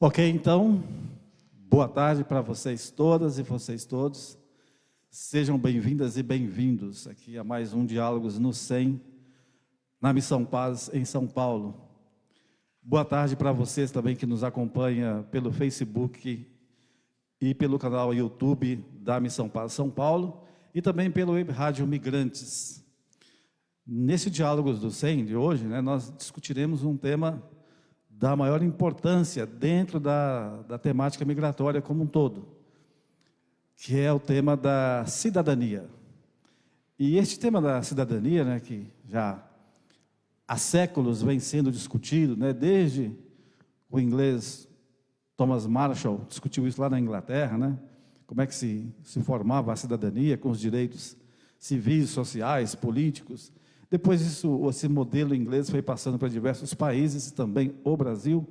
Ok, então, boa tarde para vocês todas e vocês todos. Sejam bem-vindas e bem-vindos aqui a mais um Diálogos no 100, na Missão Paz, em São Paulo. Boa tarde para vocês também que nos acompanham pelo Facebook e pelo canal YouTube da Missão Paz São Paulo e também pelo Web Rádio Migrantes. Nesse Diálogos do 100 de hoje, nós discutiremos um tema da maior importância dentro da temática migratória como um todo, que é o tema da cidadania. E este tema da cidadania, que já há séculos vem sendo discutido, desde o inglês Thomas Marshall discutiu isso lá na Inglaterra, como é que se formava a cidadania com os direitos civis, sociais, políticos. Depois esse modelo inglês foi passando para diversos países, também o Brasil,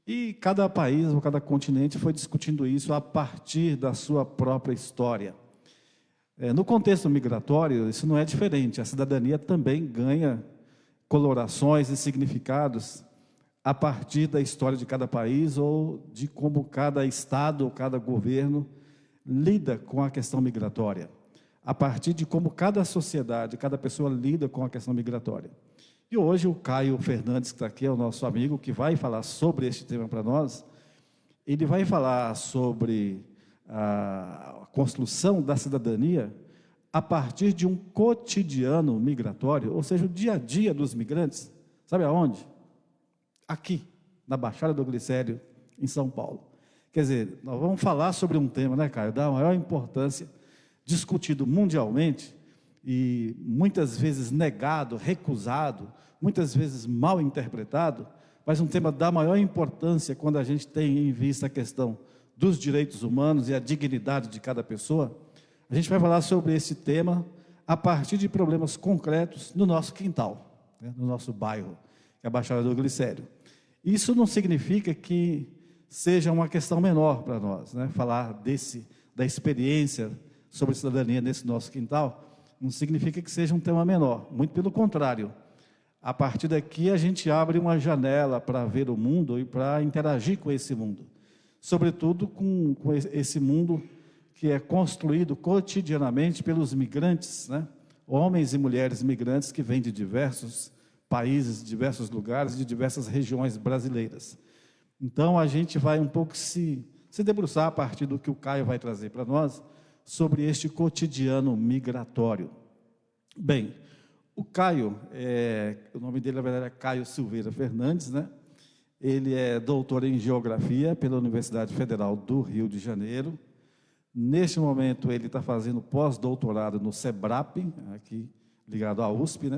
e cada país ou cada continente foi discutindo isso a partir da sua própria história. No contexto migratório, isso não é diferente, a cidadania também ganha colorações e significados a partir da história de cada país ou de como cada estado ou cada governo lida com a questão migratória, a partir de como cada sociedade, cada pessoa lida com a questão migratória. E hoje o Caio Fernandes, que está aqui, é o nosso amigo, que vai falar sobre este tema para nós. Ele vai falar sobre a construção da cidadania a partir de um cotidiano migratório, ou seja, o dia a dia dos migrantes. Sabe aonde? Aqui, na Baixada do Glicério, em São Paulo. Quer dizer, nós vamos falar sobre um tema, Caio, da maior importância, discutido mundialmente e muitas vezes negado, recusado, muitas vezes mal interpretado, mas um tema da maior importância quando a gente tem em vista a questão dos direitos humanos e a dignidade de cada pessoa. A gente vai falar sobre esse tema a partir de problemas concretos no nosso quintal, no nosso bairro, que é a Baixada do Glicério. Isso não significa que seja uma questão menor para nós, falar da experiência sobre cidadania nesse nosso quintal, não significa que seja um tema menor, muito pelo contrário. A partir daqui a gente abre uma janela para ver o mundo e para interagir com esse mundo, sobretudo com esse mundo que é construído cotidianamente pelos migrantes, homens e mulheres migrantes que vêm de diversos países, de diversos lugares, de diversas regiões brasileiras. Então a gente vai um pouco se debruçar a partir do que o Caio vai trazer para nós, sobre este cotidiano migratório. Bem, o Caio, o nome dele na verdade é Caio Silveira Fernandes, Ele é doutor em Geografia pela Universidade Federal do Rio de Janeiro. Neste momento ele está fazendo pós-doutorado no SEBRAP, aqui ligado à USP,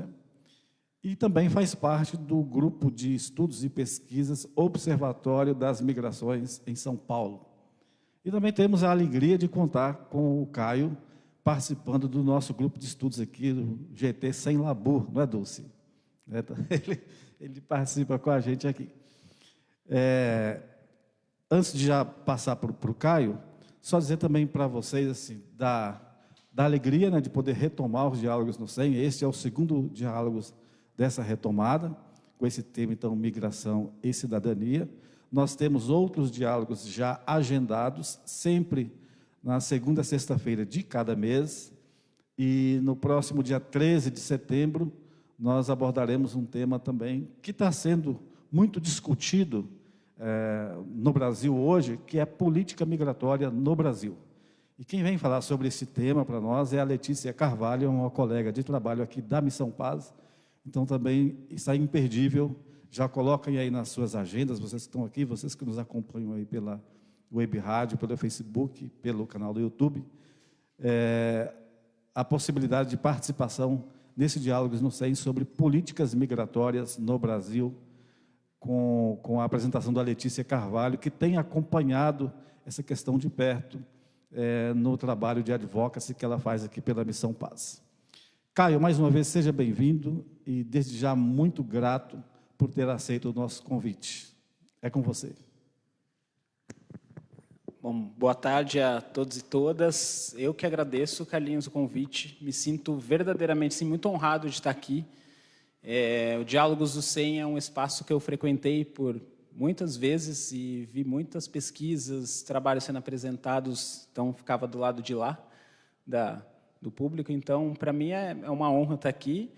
E também faz parte do grupo de estudos e pesquisas Observatório das Migrações em São Paulo. E também temos a alegria de contar com o Caio participando do nosso grupo de estudos aqui, do GT Sem Labor, não é, Dulce? Ele participa com a gente aqui. Antes de já passar para o Caio, só dizer também para vocês assim, da alegria de poder retomar os diálogos no 100. Este é o segundo diálogos dessa retomada, com esse tema, então, migração e cidadania. Nós temos outros diálogos já agendados, sempre na segunda sexta-feira de cada mês, e no próximo dia 13 de setembro, nós abordaremos um tema também que está sendo muito discutido no Brasil hoje, que é política migratória no Brasil. E quem vem falar sobre esse tema para nós é a Letícia Carvalho, uma colega de trabalho aqui da Missão Paz, então também está imperdível. Já coloquem aí nas suas agendas, vocês que estão aqui, vocês que nos acompanham aí pela Web Rádio, pelo Facebook, pelo canal do YouTube, a possibilidade de participação nesse Diálogos no 100 sobre políticas migratórias no Brasil, com a apresentação da Letícia Carvalho, que tem acompanhado essa questão de perto no trabalho de advocacy que ela faz aqui pela Missão Paz. Caio, mais uma vez, seja bem-vindo e desde já muito grato por ter aceito o nosso convite. É com você. Bom, boa tarde a todos e todas. Eu que agradeço, Carlinhos, o convite. Me sinto verdadeiramente muito honrado de estar aqui. O Diálogos do 100 é um espaço que eu frequentei por muitas vezes e vi muitas pesquisas, trabalhos sendo apresentados, então ficava do lado de lá do público. Então, para mim, é uma honra estar aqui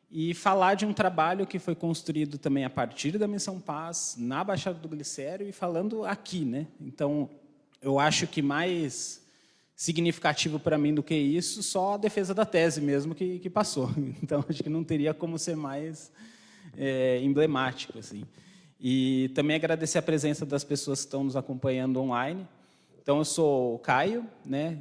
e falar de um trabalho que foi construído também a partir da Missão Paz, na Baixada do Glicério, e falando aqui, né? Então, eu acho que mais significativo para mim do que isso, só a defesa da tese mesmo que passou. Então, acho que não teria como ser mais emblemático, assim. E também agradecer a presença das pessoas que estão nos acompanhando online. Então, eu sou o Caio, né?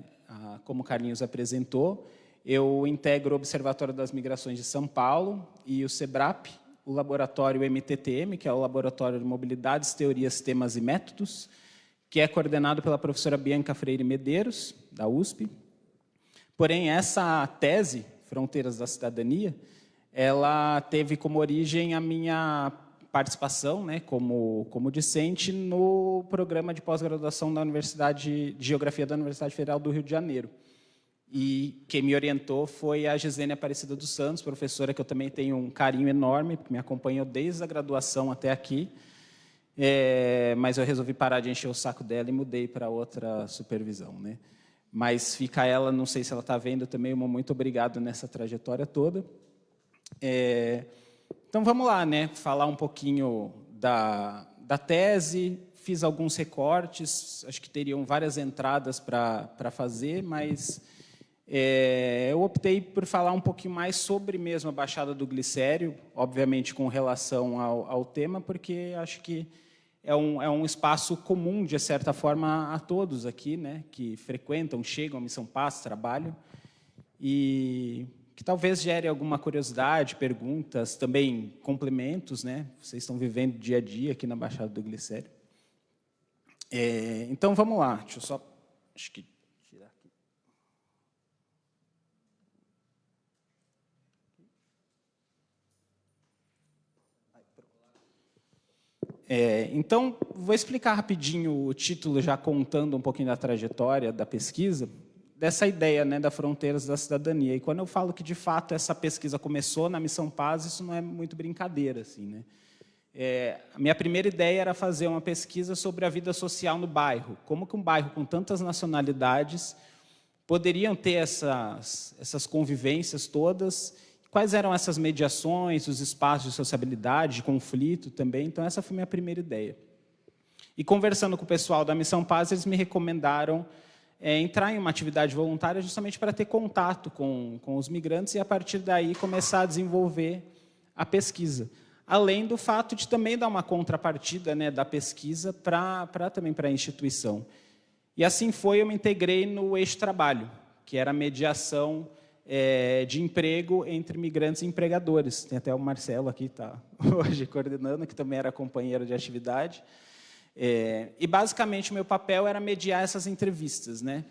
Como o Carlinhos apresentou. Eu integro o Observatório das Migrações de São Paulo e o SEBRAP, o laboratório MTTM, que é o Laboratório de Mobilidades, Teorias, Temas e Métodos, que é coordenado pela professora Bianca Freire Medeiros, da USP. Porém, essa tese, Fronteiras da Cidadania, ela teve como origem a minha participação, né, como discente no programa de pós-graduação da Universidade de Geografia da Universidade Federal do Rio de Janeiro. E quem me orientou foi a Gisene Aparecida dos Santos, professora que eu também tenho um carinho enorme, porque me acompanhou desde a graduação até aqui. Mas eu resolvi parar de encher o saco dela e mudei para outra supervisão, né? Mas fica ela, não sei se ela está vendo também, muito obrigado nessa trajetória toda. Então, vamos lá, né? Falar um pouquinho da tese. Fiz alguns recortes, acho que teriam várias entradas para fazer, mas eu optei por falar um pouquinho mais sobre mesmo a Baixada do Glicério, obviamente com relação ao tema, porque acho que é um espaço comum, de certa forma, a todos aqui, né? Que frequentam, chegam à Missão Paz, trabalham, e que talvez gere alguma curiosidade, perguntas, também complementos, né? Vocês estão vivendo dia a dia aqui na Baixada do Glicério. Então, vamos lá. Deixa eu só... Acho que tirar aqui. Então, vou explicar rapidinho o título, já contando um pouquinho da trajetória da pesquisa, dessa ideia, né, da Fronteiras da Cidadania. E quando eu falo que, de fato, essa pesquisa começou na Missão Paz, isso não é muito brincadeira, assim, né? A minha primeira ideia era fazer uma pesquisa sobre a vida social no bairro. Como que um bairro com tantas nacionalidades poderiam ter essas convivências todas? Quais eram essas mediações, os espaços de sociabilidade, de conflito também? Então, essa foi a minha primeira ideia. E conversando com o pessoal da Missão Paz, eles me recomendaram entrar em uma atividade voluntária justamente para ter contato com os migrantes e, a partir daí, começar a desenvolver a pesquisa. Além do fato de também dar uma contrapartida, né, da pesquisa também para a instituição. E assim foi, eu me integrei no Eixo Trabalho, que era a mediação de emprego entre migrantes e empregadores. Tem até o Marcelo aqui, está hoje coordenando, que também era companheiro de atividade. E, basicamente, o meu papel era mediar essas entrevistas, né,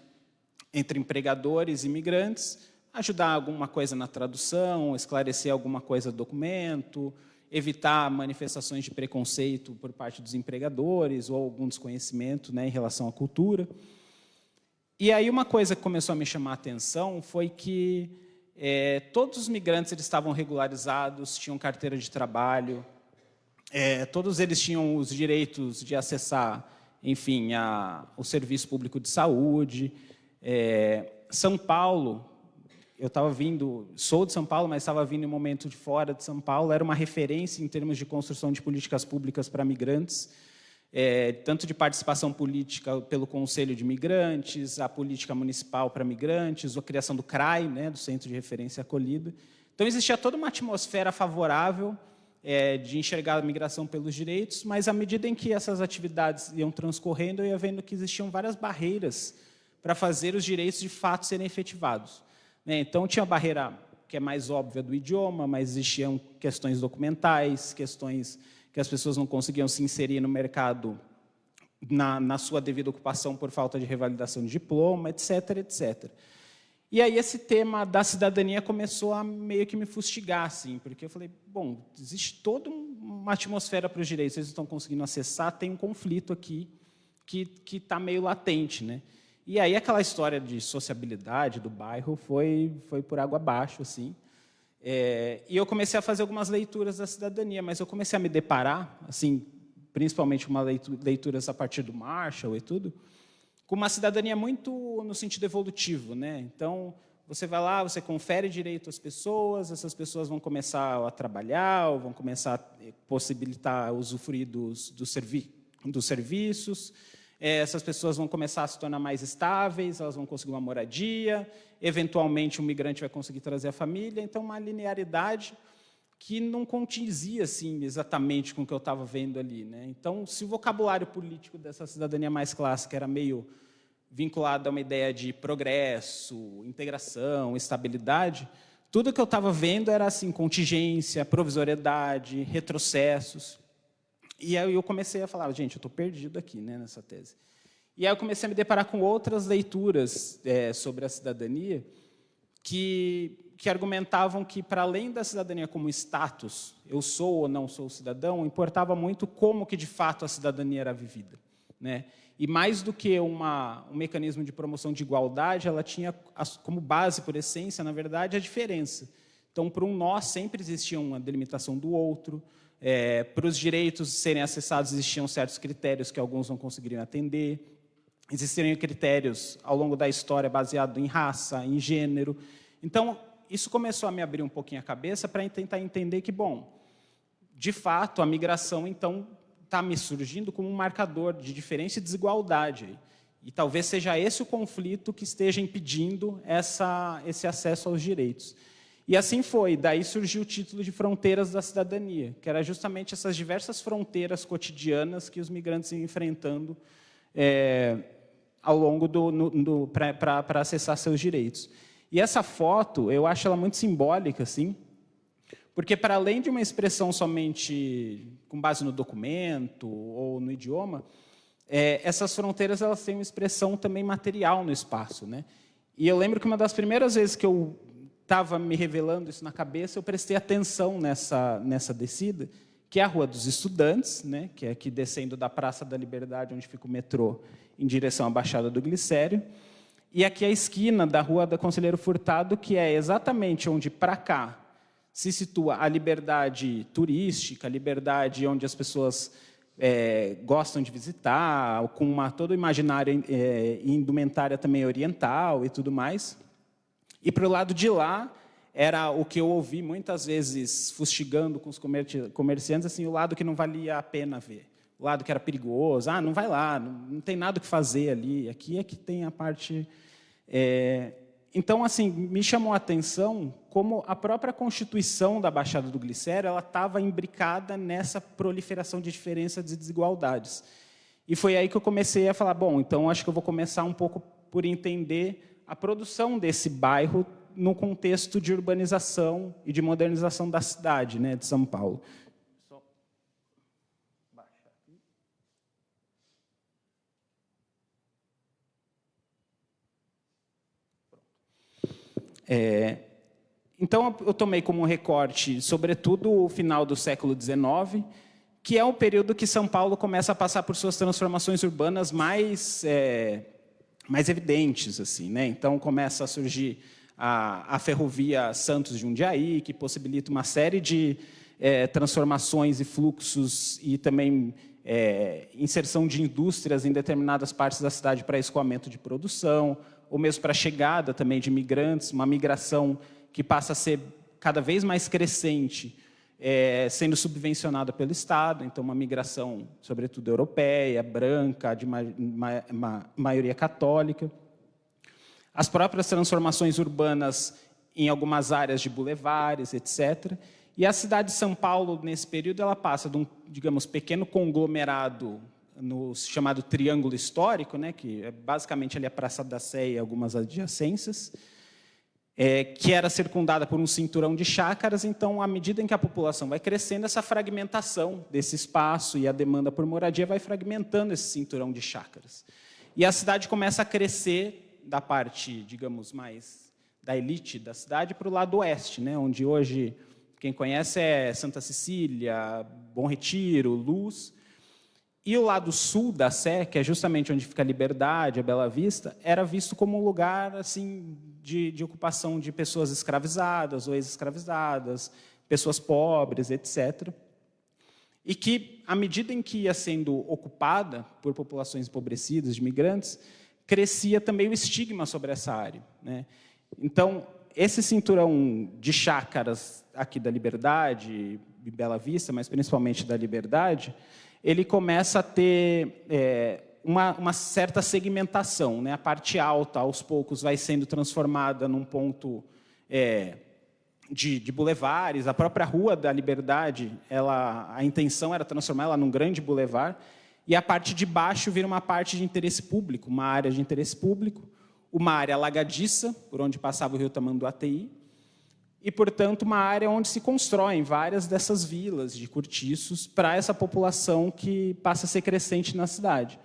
entre empregadores e imigrantes, ajudar alguma coisa na tradução, esclarecer alguma coisa do documento, evitar manifestações de preconceito por parte dos empregadores ou algum desconhecimento, né, em relação à cultura. E aí uma coisa que começou a me chamar a atenção foi que todos os migrantes eles estavam regularizados, tinham carteira de trabalho, todos eles tinham os direitos de acessar, enfim, o serviço público de saúde. São Paulo, eu estava vindo, sou de São Paulo, mas estava vindo em um momento de fora de São Paulo, era uma referência em termos de construção de políticas públicas para migrantes, tanto de participação política pelo Conselho de Migrantes, a política municipal para migrantes, a criação do CRAI, né, do Centro de Referência e Acolhida. Então, existia toda uma atmosfera favorável de enxergar a migração pelos direitos, mas, à medida em que essas atividades iam transcorrendo, eu ia vendo que existiam várias barreiras para fazer os direitos, de fato, serem efetivados. Então, tinha a barreira que é mais óbvia do idioma, mas existiam questões documentais, questões que as pessoas não conseguiam se inserir no mercado na sua devida ocupação por falta de revalidação de diploma, etc., etc. E aí esse tema da cidadania começou a meio que me fustigar, assim, porque eu falei, bom, existe toda uma atmosfera para os direitos, eles estão conseguindo acessar, tem um conflito aqui que está meio latente, né? E aí aquela história de sociabilidade do bairro foi por água abaixo, assim. E eu comecei a fazer algumas leituras da cidadania, mas eu comecei a me deparar, assim, principalmente uma leituras a partir do Marshall e tudo, com uma cidadania muito no sentido evolutivo, né? Então, você vai lá, você confere direito às pessoas, essas pessoas vão começar a trabalhar, ou vão começar a possibilitar usufruir dos serviços, essas pessoas vão começar a se tornar mais estáveis, elas vão conseguir uma moradia, eventualmente um migrante vai conseguir trazer a família, então uma linearidade que não condizia assim, exatamente com o que eu estava vendo ali, né? Então, se o vocabulário político dessa cidadania mais clássica era meio vinculado a uma ideia de progresso, integração, estabilidade, tudo que eu estava vendo era assim, contingência, provisoriedade, retrocessos. E aí eu comecei a falar, gente, eu estou perdido aqui, né, nessa tese. E aí eu comecei a me deparar com outras leituras sobre a cidadania que argumentavam que, para além da cidadania como status, eu sou ou não sou cidadão, importava muito como que, de fato, a cidadania era vivida, né? E mais do que um mecanismo de promoção de igualdade, ela tinha como base, por essência, na verdade, a diferença. Então, para um nós, sempre existia uma delimitação do outro. Para os direitos serem acessados, existiam certos critérios que alguns não conseguiriam atender. Existiriam critérios, ao longo da história, baseados em raça, em gênero. Então, isso começou a me abrir um pouquinho a cabeça para tentar entender que, bom, de fato, a migração, então, está me surgindo como um marcador de diferença e desigualdade. E talvez seja esse o conflito que esteja impedindo esse acesso aos direitos. E assim foi. Daí surgiu o título de Fronteiras da Cidadania, que era justamente essas diversas fronteiras cotidianas que os migrantes iam enfrentando ao longo para acessar seus direitos. E essa foto, eu acho ela muito simbólica, assim, porque, para além de uma expressão somente com base no documento ou no idioma, essas fronteiras elas têm uma expressão também material no espaço, né? E eu lembro que uma das primeiras vezes que eu estava me revelando isso na cabeça, eu prestei atenção nessa descida, que é a Rua dos Estudantes, né? Que é aqui descendo da Praça da Liberdade, onde fica o metrô, em direção à Baixada do Glicério. E aqui a esquina da Rua da Conselheiro Furtado, que é exatamente onde, para cá, se situa a liberdade turística, a liberdade onde as pessoas gostam de visitar, com todo o imaginário e indumentária também oriental e tudo mais. E, para o lado de lá, era o que eu ouvi muitas vezes fustigando com os comerciantes, assim, o lado que não valia a pena ver, o lado que era perigoso, não vai lá, não tem nada o que fazer ali, aqui é que tem a parte... Então, assim, me chamou a atenção como a própria constituição da Baixada do Glicério ela estava imbricada nessa proliferação de diferenças e desigualdades. E foi aí que eu comecei a falar, bom, então acho que eu vou começar um pouco por entender a produção desse bairro no contexto de urbanização e de modernização da cidade, né, de São Paulo. Então, eu tomei como recorte, sobretudo, o final do século XIX, que é o período que São Paulo começa a passar por suas transformações urbanas mais evidentes, assim, né? Então, começa a surgir a ferrovia Santos-Jundiaí, que possibilita uma série de transformações e fluxos e também inserção de indústrias em determinadas partes da cidade para escoamento de produção, ou mesmo para a chegada também de imigrantes, uma migração que passa a ser cada vez mais crescente, sendo subvencionada pelo Estado, então uma migração, sobretudo, europeia, branca, de maioria católica. As próprias transformações urbanas em algumas áreas de bulevares, etc. E a cidade de São Paulo, nesse período, ela passa de um, digamos, pequeno conglomerado no chamado Triângulo Histórico, né, que é basicamente ali a Praça da Sé e algumas adjacências, que era circundada por um cinturão de chácaras. Então, à medida em que a população vai crescendo, essa fragmentação desse espaço e a demanda por moradia vai fragmentando esse cinturão de chácaras. E a cidade começa a crescer da parte, digamos, mais da elite da cidade para o lado oeste, né, onde hoje, quem conhece é Santa Cecília, Bom Retiro, Luz. E o lado sul da Sé, que é justamente onde fica a Liberdade, a Bela Vista, era visto como um lugar assim, de ocupação de pessoas escravizadas ou ex-escravizadas, pessoas pobres, etc. e que, à medida em que ia sendo ocupada por populações empobrecidas, de imigrantes, crescia também o estigma sobre essa área, né? Então, esse cinturão de chácaras aqui da Liberdade, de Bela Vista, mas principalmente da Liberdade, ele começa a ter uma certa segmentação, né? A parte alta, aos poucos, vai sendo transformada num ponto de bulevares. A própria Rua da Liberdade, a intenção era transformar ela num grande bulevar, e a parte de baixo vira uma parte de interesse público, uma área de interesse público, uma área alagadiça, por onde passava o rio Tamanduateí, e, portanto, uma área onde se constroem várias dessas vilas de cortiços para essa população que passa a ser crescente na cidade.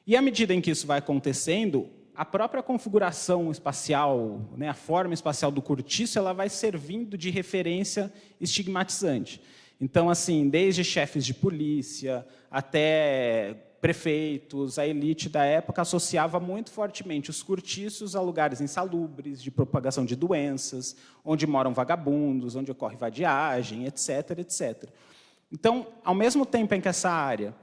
E, à medida em que isso vai acontecendo, a própria configuração espacial, né, a forma espacial do cortiço, ela vai servindo de referência estigmatizante. Então, assim, desde chefes de polícia até prefeitos, a elite da época associava muito fortemente os cortiços a lugares insalubres, de propagação de doenças, onde moram vagabundos, onde ocorre vadiagem, etc., etc. Então, ao mesmo tempo em que essa área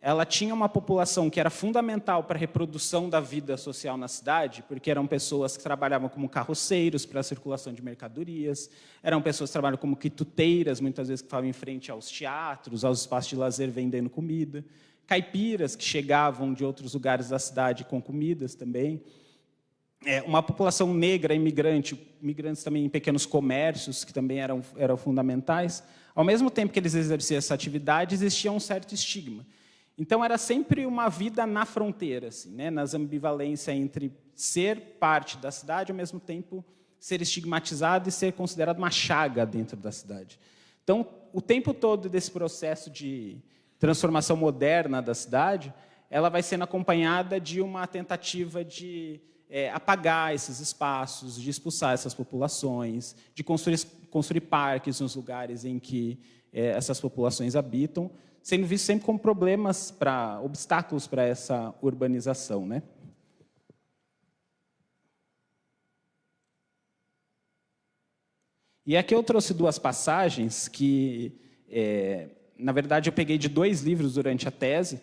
ela tinha uma população que era fundamental para a reprodução da vida social na cidade, porque eram pessoas que trabalhavam como carroceiros para a circulação de mercadorias, eram pessoas que trabalhavam como quituteiras, muitas vezes que estavam em frente aos teatros, aos espaços de lazer vendendo comida, caipiras que chegavam de outros lugares da cidade com comidas também, uma população negra, imigrante, imigrantes também em pequenos comércios, que também eram fundamentais. Ao mesmo tempo que eles exerciam essa atividade, existia um certo estigma. Então, era sempre uma vida na fronteira, assim, né? Nas ambivalências entre ser parte da cidade, ao mesmo tempo ser estigmatizado e ser considerado uma chaga dentro da cidade. Então, o tempo todo desse processo de transformação moderna da cidade, ela vai sendo acompanhada de uma tentativa de apagar esses espaços, de expulsar essas populações, de construir parques nos lugares em que essas populações habitam, sendo visto sempre como obstáculos para essa urbanização, né? E aqui eu trouxe duas passagens que, na verdade, eu peguei de 2 livros durante a tese.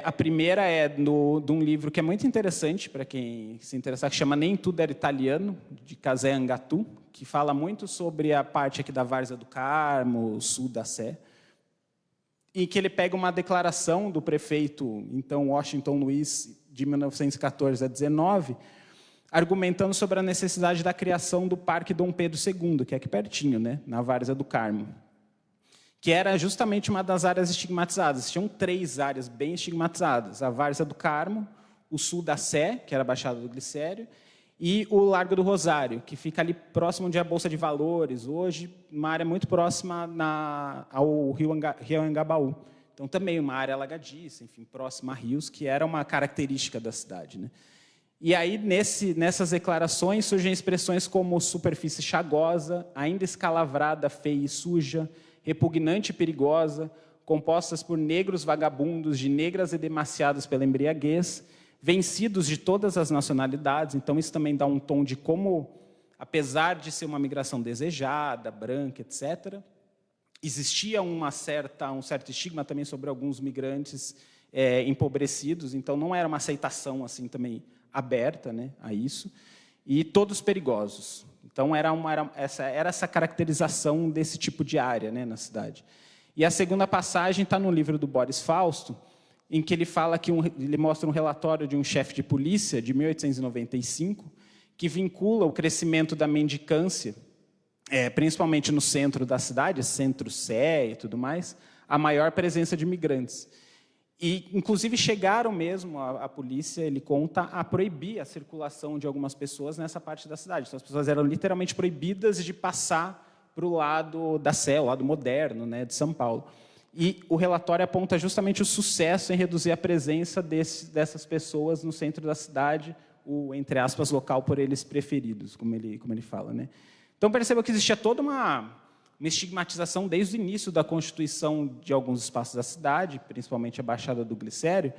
A primeira é de um livro que é muito interessante para quem se interessar, que chama Nem Tudo Era Italiano, de Casé Angatu, que fala muito sobre a parte aqui da Várzea do Carmo, sul da Sé, e que ele pega uma declaração do prefeito, então, Washington Luiz, de 1914 a 19, argumentando sobre a necessidade da criação do Parque Dom Pedro II, que é aqui pertinho, né, na Várzea do Carmo, que era justamente uma das áreas estigmatizadas. Tinham 3 áreas bem estigmatizadas: a Várzea do Carmo, o sul da Sé, que era a Baixada do Glicério, e o Largo do Rosário, que fica ali próximo onde é a Bolsa de Valores, hoje uma área muito próxima ao rio Anhangabaú. Então, também uma área alagadiça, enfim, próxima a rios, que era uma característica da cidade, né? E aí, nessas declarações, surgem expressões como superfície chagosa, ainda escalavrada, feia e suja, repugnante e perigosa, compostas por negros vagabundos, de negras edemaciadas pela embriaguez, vencidos de todas as nacionalidades. Então, isso também dá um tom de como, apesar de ser uma migração desejada, branca, etc., existia um certo estigma também sobre alguns migrantes empobrecidos. Então, não era uma aceitação assim também aberta, né, a isso, e todos perigosos. Então, era essa caracterização desse tipo de área, né, na cidade. E a segunda passagem está no livro do Boris Fausto, em que ele fala ele mostra um relatório de um chefe de polícia de 1895, que vincula o crescimento da mendicância, principalmente no centro da cidade, Centro-Sé e tudo mais, a maior presença de imigrantes. E, inclusive, chegaram mesmo, a polícia, ele conta, a proibir a circulação de algumas pessoas nessa parte da cidade. Então, as pessoas eram literalmente proibidas de passar para o lado da Sé, o lado moderno, né, de São Paulo. E o relatório aponta justamente o sucesso em reduzir a presença dessas pessoas no centro da cidade, o, entre aspas, local por eles preferidos, como ele fala, né? Então, perceba que existia toda uma estigmatização desde o início da constituição de alguns espaços da cidade, principalmente a Baixada do Glicério,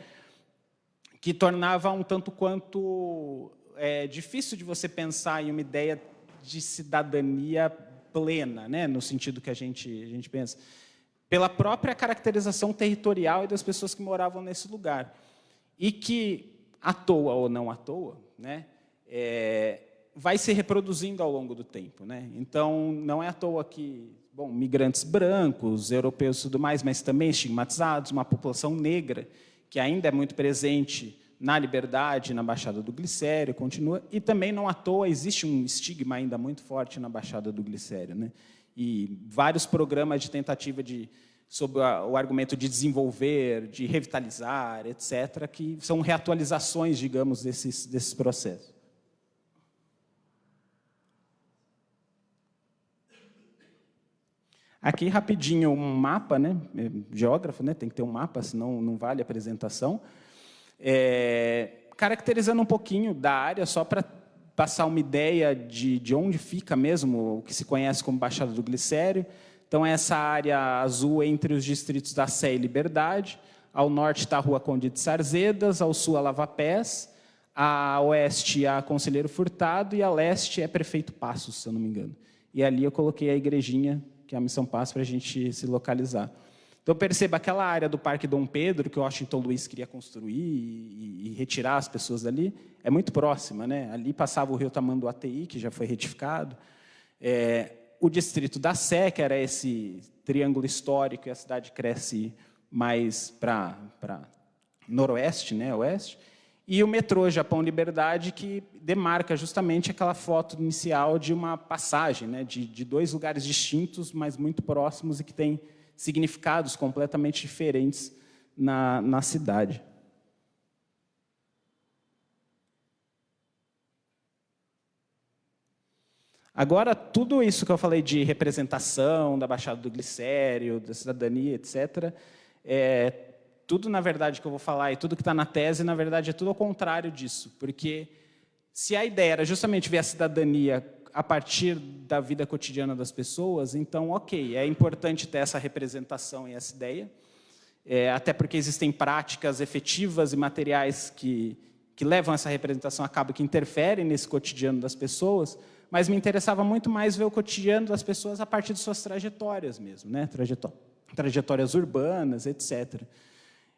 que tornava um tanto quanto difícil de você pensar em uma ideia de cidadania plena, né, no sentido que a gente pensa. pela própria caracterização territorial e das pessoas que moravam nesse lugar. E que, à toa ou não à toa, né, vai se reproduzindo ao longo do tempo, né? Então, não é à toa que, bom, migrantes brancos, europeus e tudo mais, mas também estigmatizados, uma população negra, que ainda é muito presente na Liberdade, na Baixada do Glicério, continua, e também não à toa existe um estigma ainda muito forte na Baixada do Glicério, né? E vários programas de tentativa sob o argumento de desenvolver, de revitalizar, etc., que são reatualizações, digamos, desses processos. Aqui, rapidinho, um mapa, né? Geógrafo, né? Tem que ter um mapa, senão não vale a apresentação. Caracterizando um pouquinho da área, só para passar uma ideia de onde fica mesmo o que se conhece como Baixada do Glicério. Então, essa área azul entre os distritos da Sé e Liberdade. Ao norte está a Rua Conde de Sarzedas, ao sul a Lavapés, a oeste a Conselheiro Furtado e a leste é Prefeito Passos, se eu não me engano. E ali eu coloquei a igrejinha, que é a Missão Passos, para a gente se localizar. Então, perceba aquela área do Parque Dom Pedro, que o Washington Luiz queria construir e retirar as pessoas dali, é muito próxima, né? Ali passava o rio Tamanduateí, que já foi retificado. O distrito da Sé, que era esse triângulo histórico, e a cidade cresce mais para noroeste, né, oeste. E o metrô Japão Liberdade, que demarca justamente aquela foto inicial de uma passagem, né, de dois lugares distintos, mas muito próximos e que têm significados completamente diferentes na cidade. Agora, tudo isso que eu falei de representação da Baixada do Glicério, da cidadania, etc., tudo, na verdade, que eu vou falar e tudo que está na tese, na verdade, é tudo ao contrário disso. Porque se a ideia era justamente ver a cidadania a partir da vida cotidiana das pessoas, então, ok, é importante ter essa representação e essa ideia, até porque existem práticas efetivas e materiais que levam essa representação a cabo, que interferem nesse cotidiano das pessoas, mas me interessava muito mais ver o cotidiano das pessoas a partir de suas trajetórias mesmo, né? Trajetórias urbanas, etc.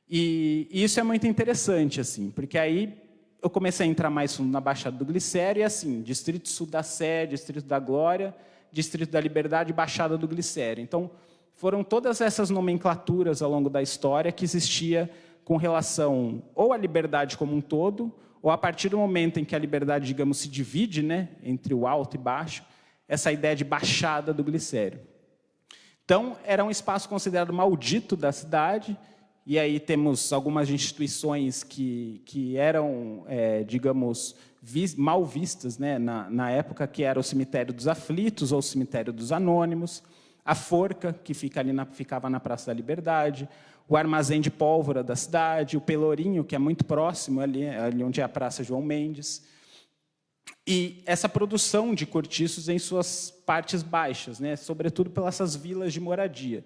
E isso é muito interessante, assim, porque aí eu comecei a entrar mais fundo na Baixada do Glicério, e assim, Distrito Sul da Sé, Distrito da Glória, Distrito da Liberdade, Baixada do Glicério. Então, foram todas essas nomenclaturas ao longo da história que existia com relação ou à liberdade como um todo, ou a partir do momento em que a liberdade, digamos, se divide, né, entre o alto e baixo, essa ideia de Baixada do Glicério. Então, era um espaço considerado maldito da cidade, e aí temos algumas instituições que eram, digamos, mal vistas, né, na época, que era o Cemitério dos Aflitos ou o Cemitério dos Anônimos, a Forca, que ficava na Praça da Liberdade, o Armazém de Pólvora da cidade, o Pelourinho, que é muito próximo, ali onde é a Praça João Mendes, e essa produção de cortiços em suas partes baixas, né, sobretudo pelas essas vilas de moradia.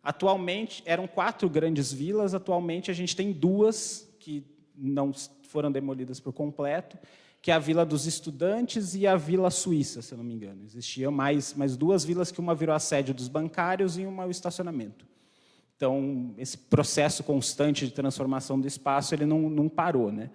Atualmente, eram 4 grandes vilas, atualmente a gente tem 2 que não foram demolidas por completo, que é a Vila dos Estudantes e a Vila Suíça, se eu não me engano. Existiam mais 2 vilas, que uma virou a sede dos bancários e uma o estacionamento. Então, esse processo constante de transformação do espaço ele não parou, né?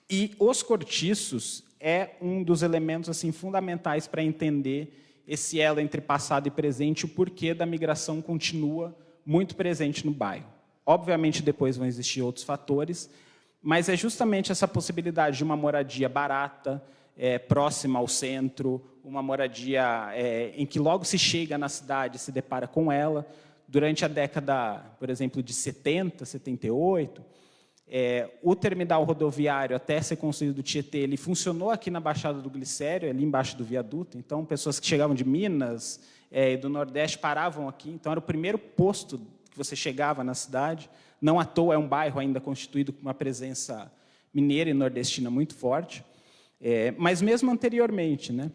E os cortiços é um dos elementos assim, fundamentais para entender esse elo entre passado e presente, o porquê da migração continua muito presente no bairro. Obviamente, depois vão existir outros fatores, mas é justamente essa possibilidade de uma moradia barata, próxima ao centro, uma moradia em que logo se chega na cidade, se depara com ela. Durante a década, por exemplo, de 70, 78, o terminal rodoviário, até ser construído do Tietê, ele funcionou aqui na Baixada do Glicério, ali embaixo do viaduto. Então, pessoas que chegavam de Minas e do Nordeste paravam aqui. Então, era o primeiro posto que você chegava na cidade. Não à toa é um bairro ainda constituído com uma presença mineira e nordestina muito forte. Mas mesmo anteriormente, né?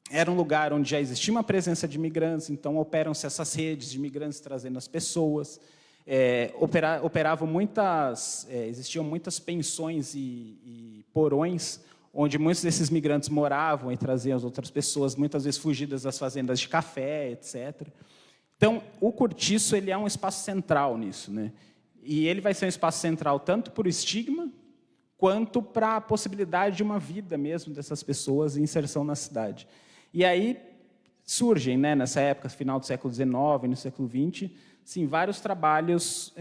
Era um lugar onde já existia uma presença de imigrantes, então operam-se essas redes de imigrantes trazendo as pessoas. Existiam muitas pensões e porões, onde muitos desses migrantes moravam e traziam as outras pessoas, muitas vezes fugidas das fazendas de café, etc. Então, o cortiço ele é um espaço central nisso, né? E ele vai ser um espaço central tanto por estigma, quanto para a possibilidade de uma vida mesmo dessas pessoas e inserção na cidade. E aí surgem, né, nessa época, final do século XIX e no século XX, sim, vários trabalhos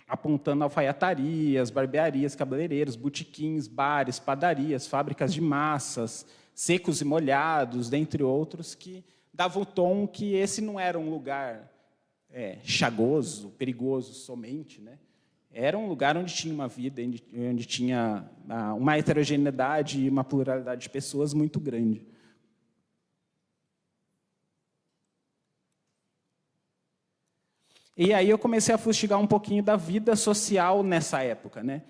apontando alfaiatarias, barbearias, cabeleireiros, botequins, bares, padarias, fábricas de massas, secos e molhados, dentre outros, que davam o tom que esse não era um lugar chagoso, perigoso somente, né? Era um lugar onde tinha uma vida, onde tinha uma heterogeneidade e uma pluralidade de pessoas muito grande. E aí eu comecei a fustigar um pouquinho da vida social nessa época, né?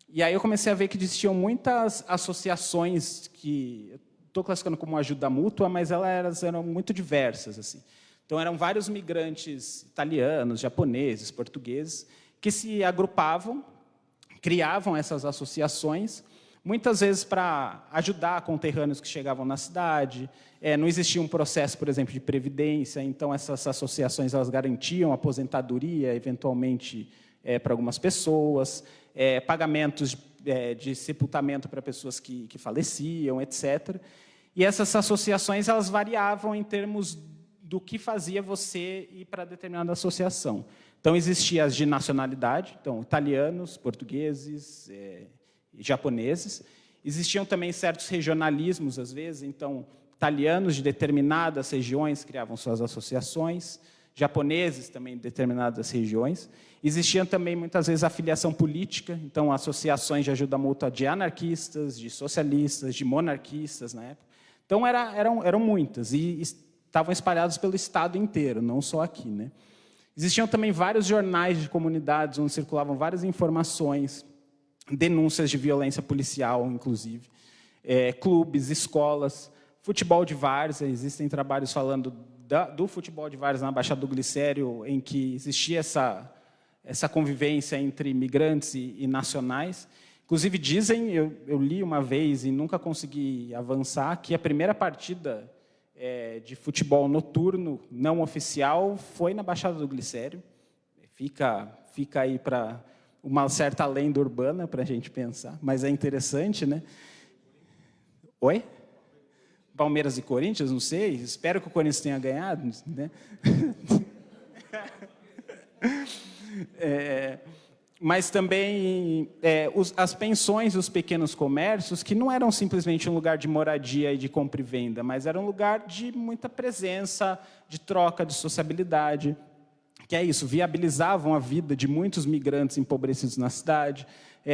E aí eu comecei a ver que existiam muitas associações que estou classificando como ajuda mútua, mas elas eram muito diversas, assim. Então eram vários migrantes italianos, japoneses, portugueses que se agrupavam, criavam essas associações, muitas vezes para ajudar conterrâneos que chegavam na cidade. Não existia um processo, por exemplo, de previdência, então essas associações elas garantiam aposentadoria, eventualmente, para algumas pessoas, pagamentos de sepultamento para pessoas que faleciam, etc. E essas associações elas variavam em termos do que fazia você ir para determinada associação. Então, existiam as de nacionalidade, então, italianos, portugueses, japoneses. Existiam também certos regionalismos, às vezes, então, italianos de determinadas regiões criavam suas associações, japoneses também de determinadas regiões. Existiam também, muitas vezes, a filiação política, então, associações de ajuda mútua de anarquistas, de socialistas, de monarquistas, na época. Então, eram muitas, e estavam espalhadas pelo Estado inteiro, não só aqui, né? Existiam também vários jornais de comunidades, onde circulavam várias informações, denúncias de violência policial, inclusive, clubes, escolas, futebol de várzea. Existem trabalhos falando do futebol de várzea na Baixada do Glicério, em que existia essa convivência entre imigrantes e nacionais. Inclusive, dizem, eu li uma vez e nunca consegui avançar, que a primeira partida de futebol noturno não oficial foi na Baixada do Glicério. Fica aí para uma certa lenda urbana para a gente pensar, mas é interessante, né? Oi? Palmeiras e Corinthians, não sei. Espero que o Corinthians tenha ganhado, né? Mas também as pensões dos pequenos comércios, que não eram simplesmente um lugar de moradia e de compra e venda, mas era um lugar de muita presença, de troca, de sociabilidade, que é isso, viabilizavam a vida de muitos migrantes empobrecidos na cidade.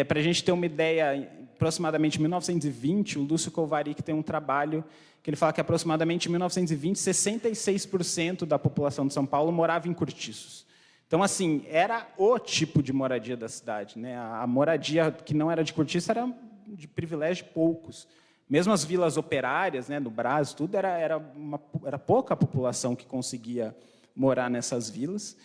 Para a gente ter uma ideia, aproximadamente em 1920, o Lúcio Covari, que tem um trabalho que ele fala que aproximadamente em 1920, 66% da população de São Paulo morava em cortiços. Então, assim, era o tipo de moradia da cidade, né? A moradia que não era de cortiço era de privilégio de poucos. Mesmo as vilas operárias, né, no Brás, tudo era pouca a população que conseguia morar nessas vilas.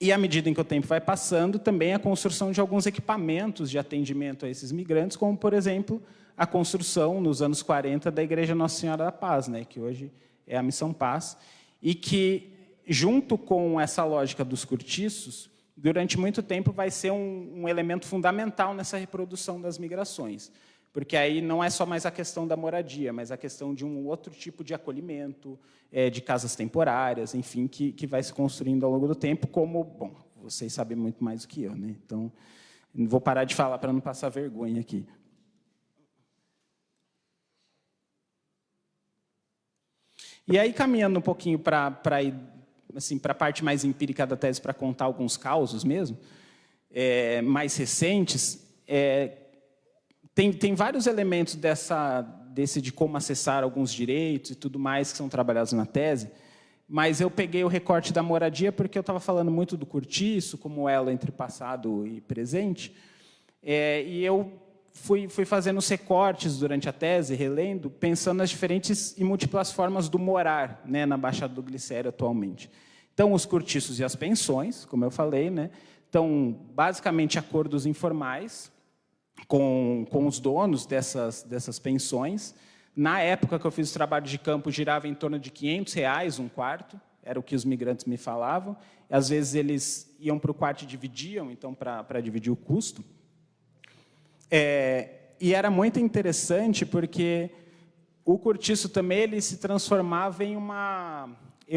E, à medida em que o tempo vai passando, também a construção de alguns equipamentos de atendimento a esses migrantes, como, por exemplo, a construção, nos anos 40, da Igreja Nossa Senhora da Paz, né, que hoje é a Missão Paz, e que, junto com essa lógica dos cortiços, durante muito tempo vai ser um elemento fundamental nessa reprodução das migrações. Porque aí não é só mais a questão da moradia, mas a questão de um outro tipo de acolhimento, de casas temporárias, enfim, que vai se construindo ao longo do tempo, como, bom, vocês sabem muito mais do que eu, né? Então, não vou parar de falar para não passar vergonha aqui. E aí, caminhando um pouquinho para a parte mais empírica da tese, para contar alguns causos mesmo, mais recentes, tem vários elementos desse de como acessar alguns direitos e tudo mais que são trabalhados na tese, mas eu peguei o recorte da moradia porque eu estava falando muito do cortiço, como ela entre passado e presente, e eu fui fazendo os recortes durante a tese, relendo, pensando nas diferentes e múltiplas formas do morar, né, na Baixada do Glicério atualmente. Então, os cortiços e as pensões, como eu falei, né, então, basicamente, acordos informais com os donos dessas pensões. Na época que eu fiz o trabalho de campo, girava em torno de R$ 500 um quarto. era o que os migrantes me falavam. Às vezes eles iam para o quarto e dividiam, então, para dividir o custo. E era muito interessante porque o cortiço também ele se transformava em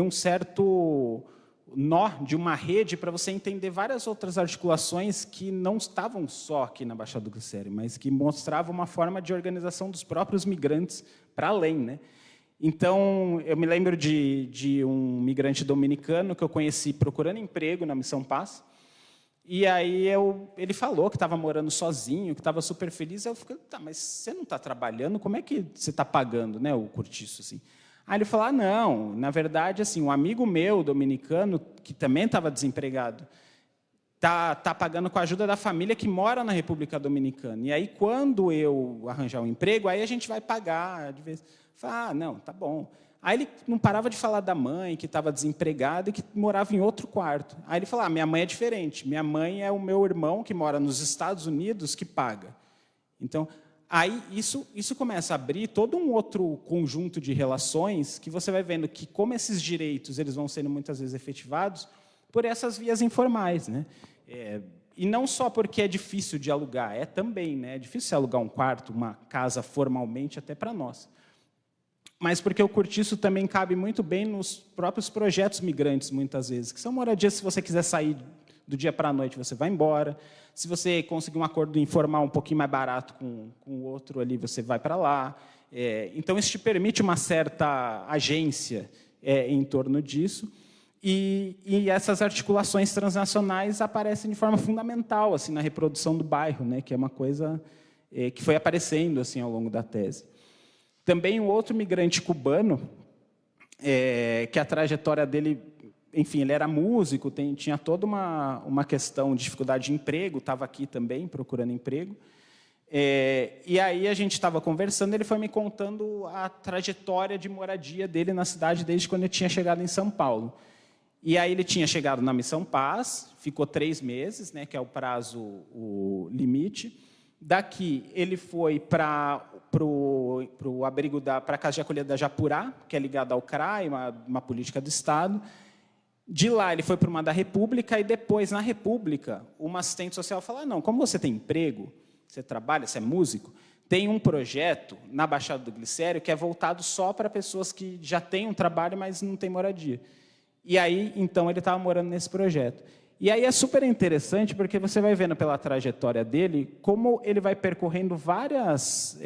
um certo nó de uma rede para você entender várias outras articulações que não estavam só aqui na Baixada do Glicério, mas que mostravam uma forma de organização dos próprios migrantes para além, né? Então, eu me lembro de um migrante dominicano que eu conheci procurando emprego na Missão Paz, e aí ele falou que estava morando sozinho, que estava super feliz. Eu fiquei, tá, mas você não está trabalhando? Como é que você está pagando, né, o cortiço? Assim? Aí ele falou, não, na verdade, assim, um amigo meu, dominicano, que também estava desempregado, tá pagando com a ajuda da família que mora na República Dominicana. E aí, quando eu arranjar um emprego, aí a gente vai pagar de vez. Eu falei, não, tá bom. Aí ele não parava de falar da mãe, que estava desempregada e que morava em outro quarto. Aí ele falou, minha mãe é diferente. Minha mãe é o meu irmão, que mora nos Estados Unidos, que paga. Então, aí isso começa a abrir todo um outro conjunto de relações que você vai vendo que, como esses direitos eles vão sendo muitas vezes efetivados por essas vias informais, né? E não só porque é difícil de alugar, também, né? É difícil se alugar um quarto, uma casa formalmente, até para nós. Mas porque o cortiço também cabe muito bem nos próprios projetos migrantes, muitas vezes, que são moradias, se você quiser sair do dia para a noite, você vai embora. Se você conseguir um acordo informal um pouquinho mais barato com o outro ali, você vai para lá. Então, isso te permite uma certa agência em torno disso. E essas articulações transnacionais aparecem de forma fundamental assim, na reprodução do bairro, né, que é uma coisa que foi aparecendo assim, ao longo da tese. Também um outro migrante cubano, que a trajetória dele, enfim, ele era músico, tinha toda uma questão de dificuldade de emprego, estava aqui também procurando emprego. E aí a gente estava conversando, ele foi me contando a trajetória de moradia dele na cidade desde quando ele tinha chegado em São Paulo. E aí ele tinha chegado na Missão Paz, ficou 3 meses, né, que é o prazo, o limite. Daqui ele foi para o abrigo para a Casa de Acolhida da Japurá, que é ligada ao CRAI, uma política do Estado. De lá ele foi para uma da República e depois na República uma assistente social falou: não, como você tem emprego, você trabalha, você é músico, tem um projeto na Baixada do Glicério que é voltado só para pessoas que já têm um trabalho, mas não têm moradia. E aí, então, ele estava morando nesse projeto. E aí é super interessante, porque você vai vendo pela trajetória dele como ele vai percorrendo vários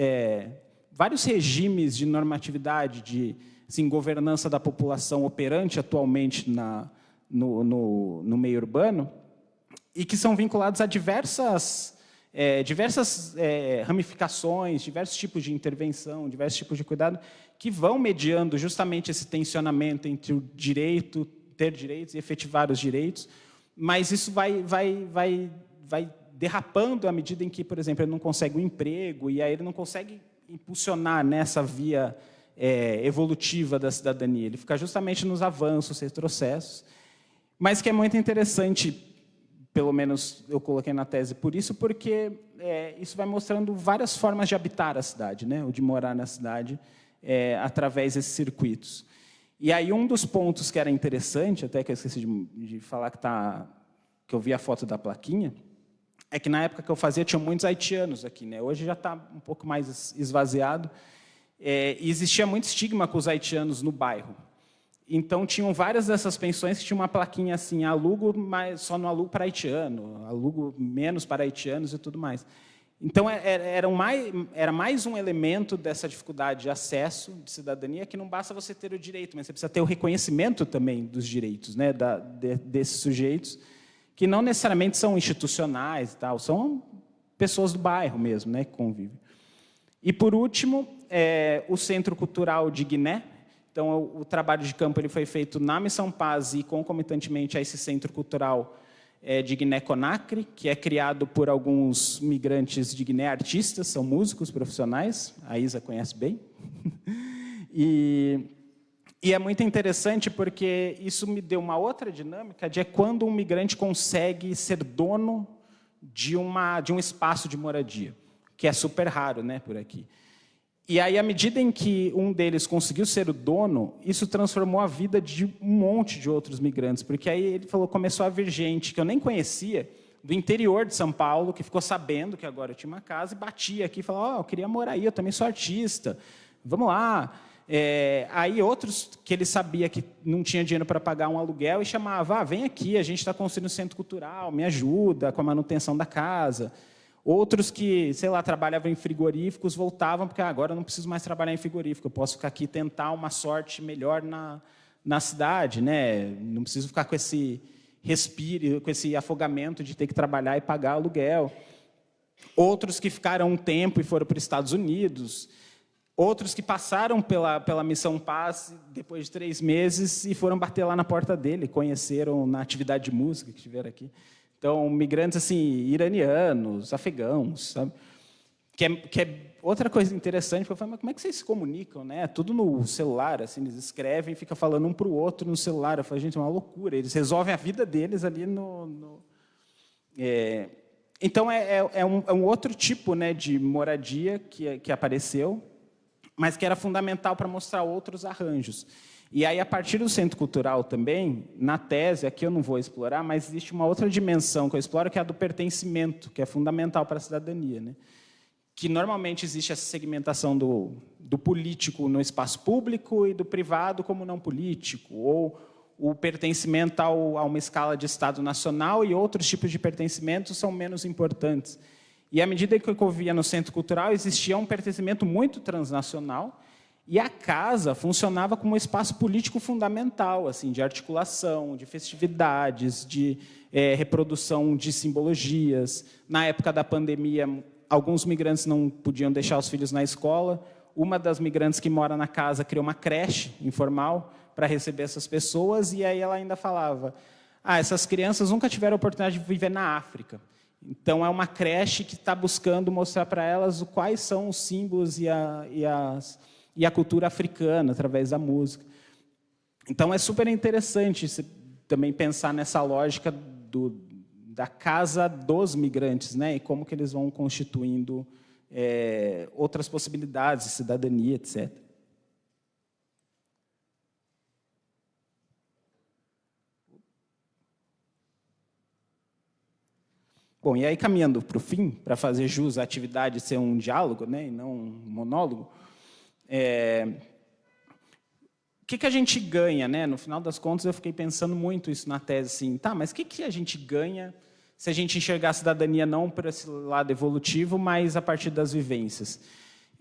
regimes de normatividade, de assim, governança da população operante atualmente no meio urbano, e que são vinculados a diversas ramificações, diversos tipos de intervenção, diversos tipos de cuidado, que vão mediando justamente esse tensionamento entre o direito, ter direitos e efetivar os direitos, mas isso vai derrapando à medida em que, por exemplo, ele não consegue um emprego, e aí ele não consegue impulsionar nessa via evolutiva da cidadania. Ele fica justamente nos avanços, retrocessos, mas que é muito interessante, pelo menos eu coloquei na tese por isso, porque isso vai mostrando várias formas de habitar a cidade, né, ou de morar na cidade, através desses circuitos. E aí um dos pontos que era interessante, até que eu esqueci de falar que eu vi a foto da plaquinha, é que na época que eu fazia tinha muitos haitianos aqui, né? Hoje já está um pouco mais esvaziado, e existia muito estigma com os haitianos no bairro. Então tinham várias dessas pensões que tinham uma plaquinha assim: alugo, mas só não alugo para haitiano, alugo menos para haitianos e tudo mais. Então, era mais um elemento dessa dificuldade de acesso, de cidadania, que não basta você ter o direito, mas você precisa ter o reconhecimento também dos direitos, né, desses sujeitos, que não necessariamente são institucionais, e tal, são pessoas do bairro mesmo, né, que convivem. E, por último, o Centro Cultural de Guiné. Então, o trabalho de campo ele foi feito na Missão Paz e, concomitantemente, a esse Centro Cultural de Guiné-Conakry, que é criado por alguns migrantes de Guiné, artistas, são músicos profissionais, a Isa conhece bem. E é muito interessante porque isso me deu uma outra dinâmica de quando um migrante consegue ser dono de um espaço de moradia, que é super raro, né, por aqui. E aí, à medida em que um deles conseguiu ser o dono, isso transformou a vida de um monte de outros migrantes, porque aí ele falou, começou a vir gente que eu nem conhecia, do interior de São Paulo, que ficou sabendo que agora eu tinha uma casa, e batia aqui e falava, eu queria morar aí, eu também sou artista, vamos lá. Aí outros que ele sabia que não tinha dinheiro para pagar um aluguel, e chamava, vem aqui, a gente está construindo um centro cultural, me ajuda com a manutenção da casa. Outros que, sei lá, trabalhavam em frigoríficos, voltavam, porque agora eu não preciso mais trabalhar em frigorífico, eu posso ficar aqui e tentar uma sorte melhor na cidade, né? Não preciso ficar com esse respiro, com esse afogamento de ter que trabalhar e pagar aluguel. Outros que ficaram um tempo e foram para os Estados Unidos. Outros que passaram pela Missão Paz depois de 3 meses e foram bater lá na porta dele, conheceram na atividade de música que tiveram aqui. Então, migrantes assim, iranianos, afegãos, sabe? Que é outra coisa interessante, porque eu falo, mas como é que vocês se comunicam, né? Tudo no celular, assim, eles escrevem e ficam falando um para o outro no celular. Eu falo, gente, é uma loucura. Eles resolvem a vida deles ali Então, é um outro tipo, né, de moradia que apareceu, mas que era fundamental para mostrar outros arranjos. E aí, a partir do Centro Cultural também, na tese, aqui eu não vou explorar, mas existe uma outra dimensão que eu exploro, que é a do pertencimento, que é fundamental para a cidadania, né? Que normalmente existe essa segmentação do político no espaço público e do privado como não político, ou o pertencimento a uma escala de Estado nacional e outros tipos de pertencimento são menos importantes. E, à medida que eu via no Centro Cultural, existia um pertencimento muito transnacional, e a casa funcionava como um espaço político fundamental, assim, de articulação, de festividades, de reprodução de simbologias. Na época da pandemia, alguns migrantes não podiam deixar os filhos na escola. Uma das migrantes que mora na casa criou uma creche informal para receber essas pessoas, e aí ela ainda falava, essas crianças nunca tiveram a oportunidade de viver na África. Então, é uma creche que está buscando mostrar para elas quais são os símbolos e a cultura africana, através da música. Então, é super interessante também pensar nessa lógica da casa dos migrantes, né? E como que eles vão constituindo outras possibilidades de cidadania, etc. Bom, e aí, caminhando para o fim, para fazer jus à atividade ser um diálogo, né, e não um monólogo, o que a gente ganha, né? No final das contas, eu fiquei pensando muito isso na tese, assim, mas o que a gente ganha se a gente enxergar a cidadania não por esse lado evolutivo, mas a partir das vivências?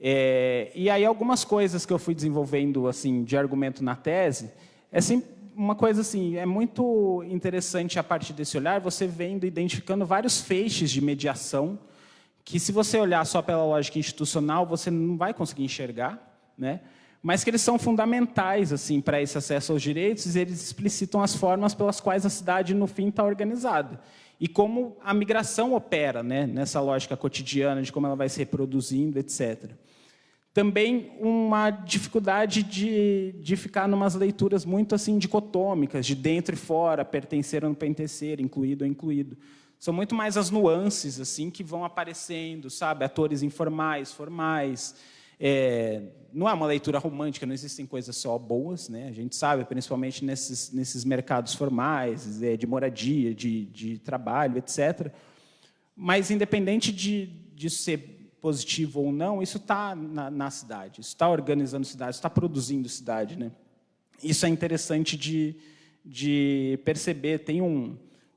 E aí, algumas coisas que eu fui desenvolvendo assim, de argumento na tese, sempre uma coisa assim, é muito interessante a partir desse olhar, você vendo, identificando vários feixes de mediação, que se você olhar só pela lógica institucional, você não vai conseguir enxergar, né? Mas que eles são fundamentais assim, para esse acesso aos direitos, e eles explicitam as formas pelas quais a cidade, no fim, está organizada. E como a migração opera, né, nessa lógica cotidiana, de como ela vai se reproduzindo, etc. Também uma dificuldade de ficar em umas leituras muito assim, dicotômicas, de dentro e fora, pertencer ou não pertencer, incluído ou incluído. São muito mais as nuances assim, que vão aparecendo, sabe? Atores informais, formais. Não é uma leitura romântica, não existem coisas só boas, né? A gente sabe, principalmente nesses mercados formais, de moradia, de trabalho, etc. Mas, independente de ser positivo ou não, isso está na cidade, isso está organizando cidade, isso está produzindo cidade, né? Isso é interessante de perceber. Tem um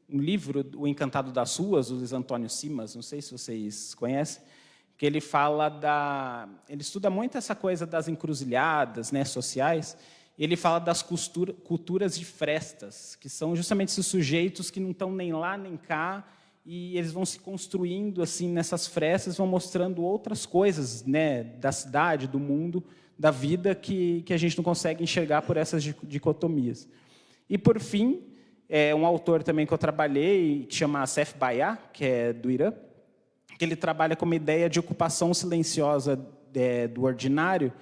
livro, O Encantado das Ruas, do Luiz Antônio Simas, não sei se vocês conhecem, que ele fala ele estuda muito essa coisa das encruzilhadas, né, sociais. Ele fala das culturas de frestas, que são justamente esses sujeitos que não estão nem lá nem cá, e eles vão se construindo assim nessas frestas, vão mostrando outras coisas, né, da cidade, do mundo, da vida, que a gente não consegue enxergar por essas dicotomias. E, por fim, um autor também que eu trabalhei, que chama Sef Bayat, que é do Irã, que ele trabalha com uma ideia de ocupação silenciosa do ordinário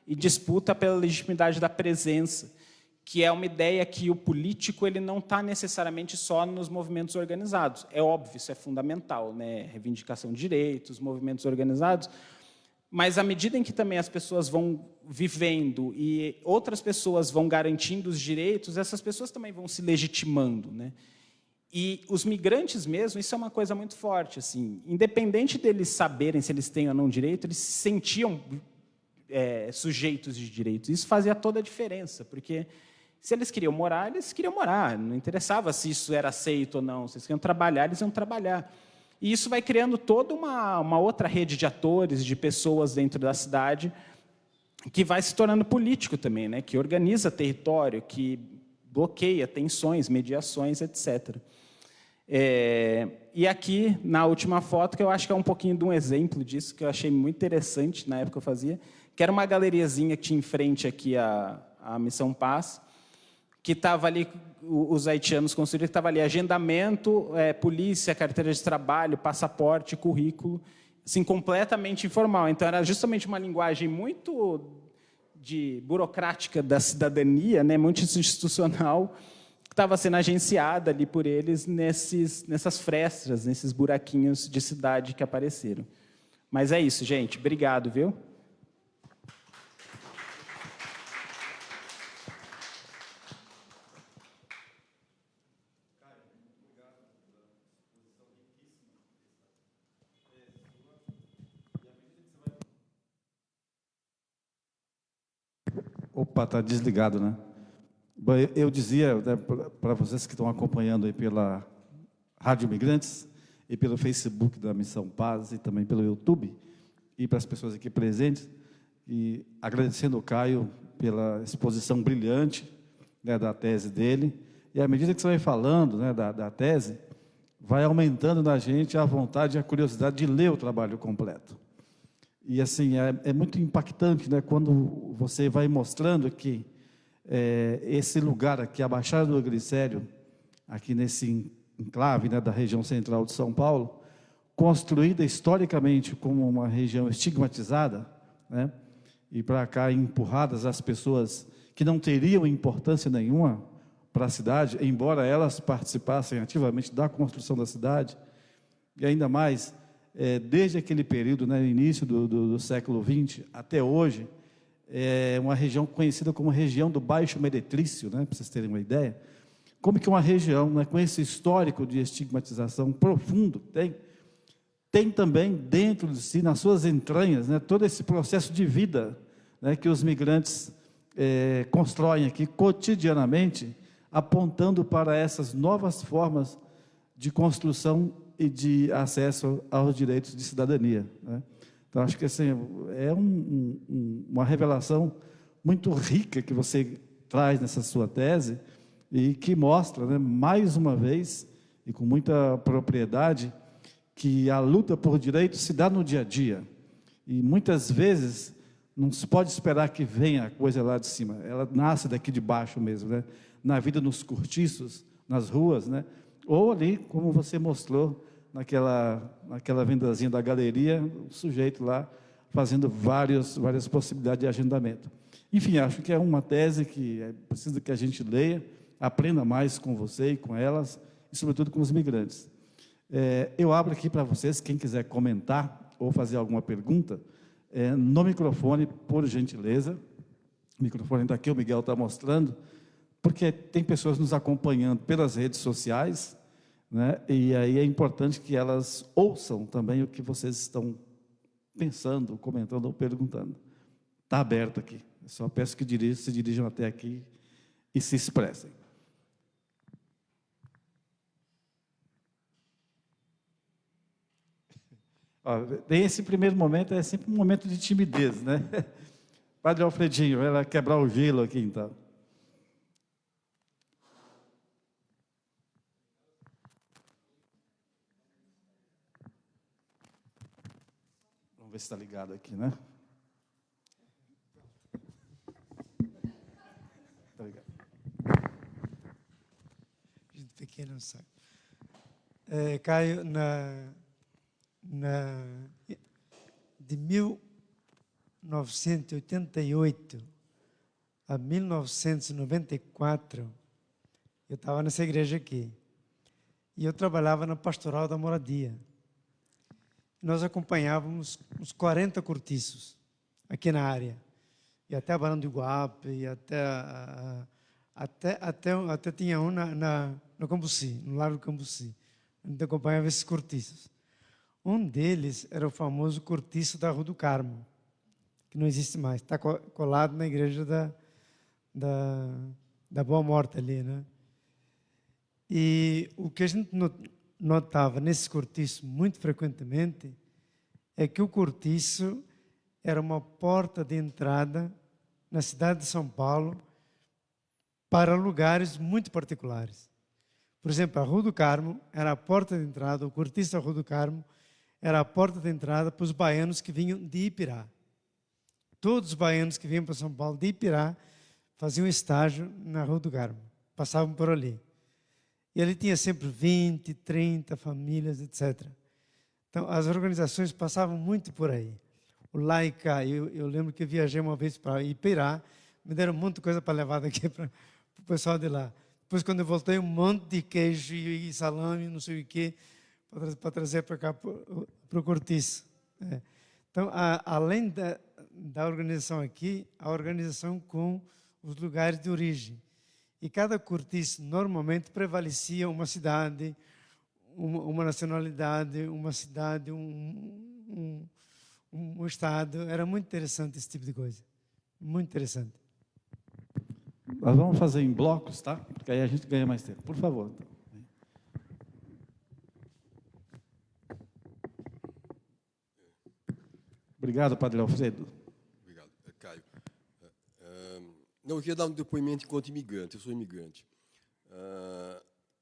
e disputa pela legitimidade da presença, que é uma ideia que o político ele não está necessariamente só nos movimentos organizados. É óbvio, isso é fundamental, né? Reivindicação de direitos, movimentos organizados, Mas, à medida em que também as pessoas vão vivendo e outras pessoas vão garantindo os direitos, essas pessoas também vão se legitimando, né? E os migrantes mesmo, isso é uma coisa muito forte, assim, independente deles saberem se eles têm ou não direito, eles se sentiam sujeitos de direitos. Isso fazia toda a diferença, porque se eles queriam morar, não interessava se isso era aceito ou não, se eles queriam trabalhar, eles iam trabalhar. E isso vai criando toda uma outra rede de atores, de pessoas dentro da cidade, que vai se tornando político também, né? Que organiza território, que bloqueia tensões, mediações, etc. E aqui, na última foto, que eu acho que é um pouquinho de um exemplo disso, que eu achei muito interessante na época que eu fazia, que era uma galeriazinha que tinha em frente aqui à Missão Paz, que estava ali, os haitianos construíram, que estava ali agendamento, polícia, carteira de trabalho, passaporte, currículo, assim, completamente informal. Então, era justamente uma linguagem muito burocrática da cidadania, né, muito institucional, que estava sendo agenciada ali por eles nessas frestas, nesses buraquinhos de cidade que apareceram. Mas é isso, gente. Obrigado, viu? Opa, está desligado, né? Bom, eu dizia, né, para vocês que estão acompanhando aí pela Rádio Imigrantes e pelo Facebook da Missão Paz e também pelo YouTube, e para as pessoas aqui presentes, e agradecendo o Caio pela exposição brilhante, né, da tese dele, e à medida que você vai falando, né, da tese, vai aumentando na gente a vontade e a curiosidade de ler o trabalho completo. E assim, é muito impactante, né, quando você vai mostrando que esse lugar aqui, a Baixada do Glicério, aqui nesse enclave, né, da região central de São Paulo, construída historicamente como uma região estigmatizada, né, e para cá empurradas as pessoas que não teriam importância nenhuma para a cidade, embora elas participassem ativamente da construção da cidade, e ainda mais, desde aquele período, né, início do século XX até hoje, é uma região conhecida como região do Baixo Meretrício, né, para vocês terem uma ideia. Como que uma região, né, com esse histórico de estigmatização profundo tem também dentro de si, nas suas entranhas, né, todo esse processo de vida, né, que os migrantes constroem aqui cotidianamente, apontando para essas novas formas de construção e de acesso aos direitos de cidadania, né? Então, acho que assim, é uma revelação muito rica que você traz nessa sua tese e que mostra, né, mais uma vez, e com muita propriedade, que a luta por direitos se dá no dia a dia. E muitas vezes não se pode esperar que venha a coisa lá de cima. Ela nasce daqui de baixo mesmo, né? Na vida, nos cortiços, nas ruas, né? Ou ali, como você mostrou, naquela vendazinha da galeria, o sujeito lá fazendo várias possibilidades de agendamento. Enfim, acho que é uma tese que precisa que a gente leia, aprenda mais com você e com elas, e sobretudo com os migrantes. Eu abro aqui para vocês, quem quiser comentar ou fazer alguma pergunta, no microfone, por gentileza. O microfone está aqui, o Miguel está mostrando, porque tem pessoas nos acompanhando pelas redes sociais, né? E aí é importante que elas ouçam também o que vocês estão pensando, comentando ou perguntando. Está aberto aqui. Eu só peço que se dirijam até aqui e se expressem. Tem esse primeiro momento, é sempre um momento de timidez, né? Padre Alfredinho, vai lá quebrar o gelo aqui, então. Vamos ver se está ligado aqui, né? Está ligado. Gente pequena não sabe. Caio, de 1988 a 1994, eu estava nessa igreja aqui. E eu trabalhava na Pastoral da Moradia. Nós acompanhávamos uns 40 cortiços aqui na área. E até a Barão do Iguape, e até tinha um no Cambuci, no Largo do Cambuci. A gente acompanhava esses cortiços. Um deles era o famoso cortiço da Rua do Carmo, que não existe mais. Está colado na igreja da Boa Morte ali, né? E o que a gente notava nesse cortiço muito frequentemente é que o cortiço era uma porta de entrada na cidade de São Paulo para lugares muito particulares. Por exemplo, a Rua do Carmo era a porta de entrada, o cortiço da Rua do Carmo era a porta de entrada para os baianos que vinham de Ipirá. Todos os baianos que vinham para São Paulo de Ipirá faziam estágio na Rua do Carmo, passavam por ali. E ele tinha sempre 20, 30 famílias, etc. Então, as organizações passavam muito por aí. O Laica, eu lembro que eu viajei uma vez para Ipirá, me deram um monte de coisa para levar daqui para o pessoal de lá. Depois, quando eu voltei, um monte de queijo e salame, não sei o quê, para trazer para cá, para o cortiço. É. Então, além da organização aqui, a organização com os lugares de origem. E cada cortiço, normalmente, prevalecia uma cidade, uma nacionalidade, uma cidade, um estado. Era muito interessante esse tipo de coisa. Muito interessante. Nós vamos fazer em blocos, tá? Porque aí a gente ganha mais tempo. Por favor. Obrigado, Padre Alfredo. Obrigado. Caio. Não, eu queria dar um depoimento enquanto imigrante. Eu sou imigrante.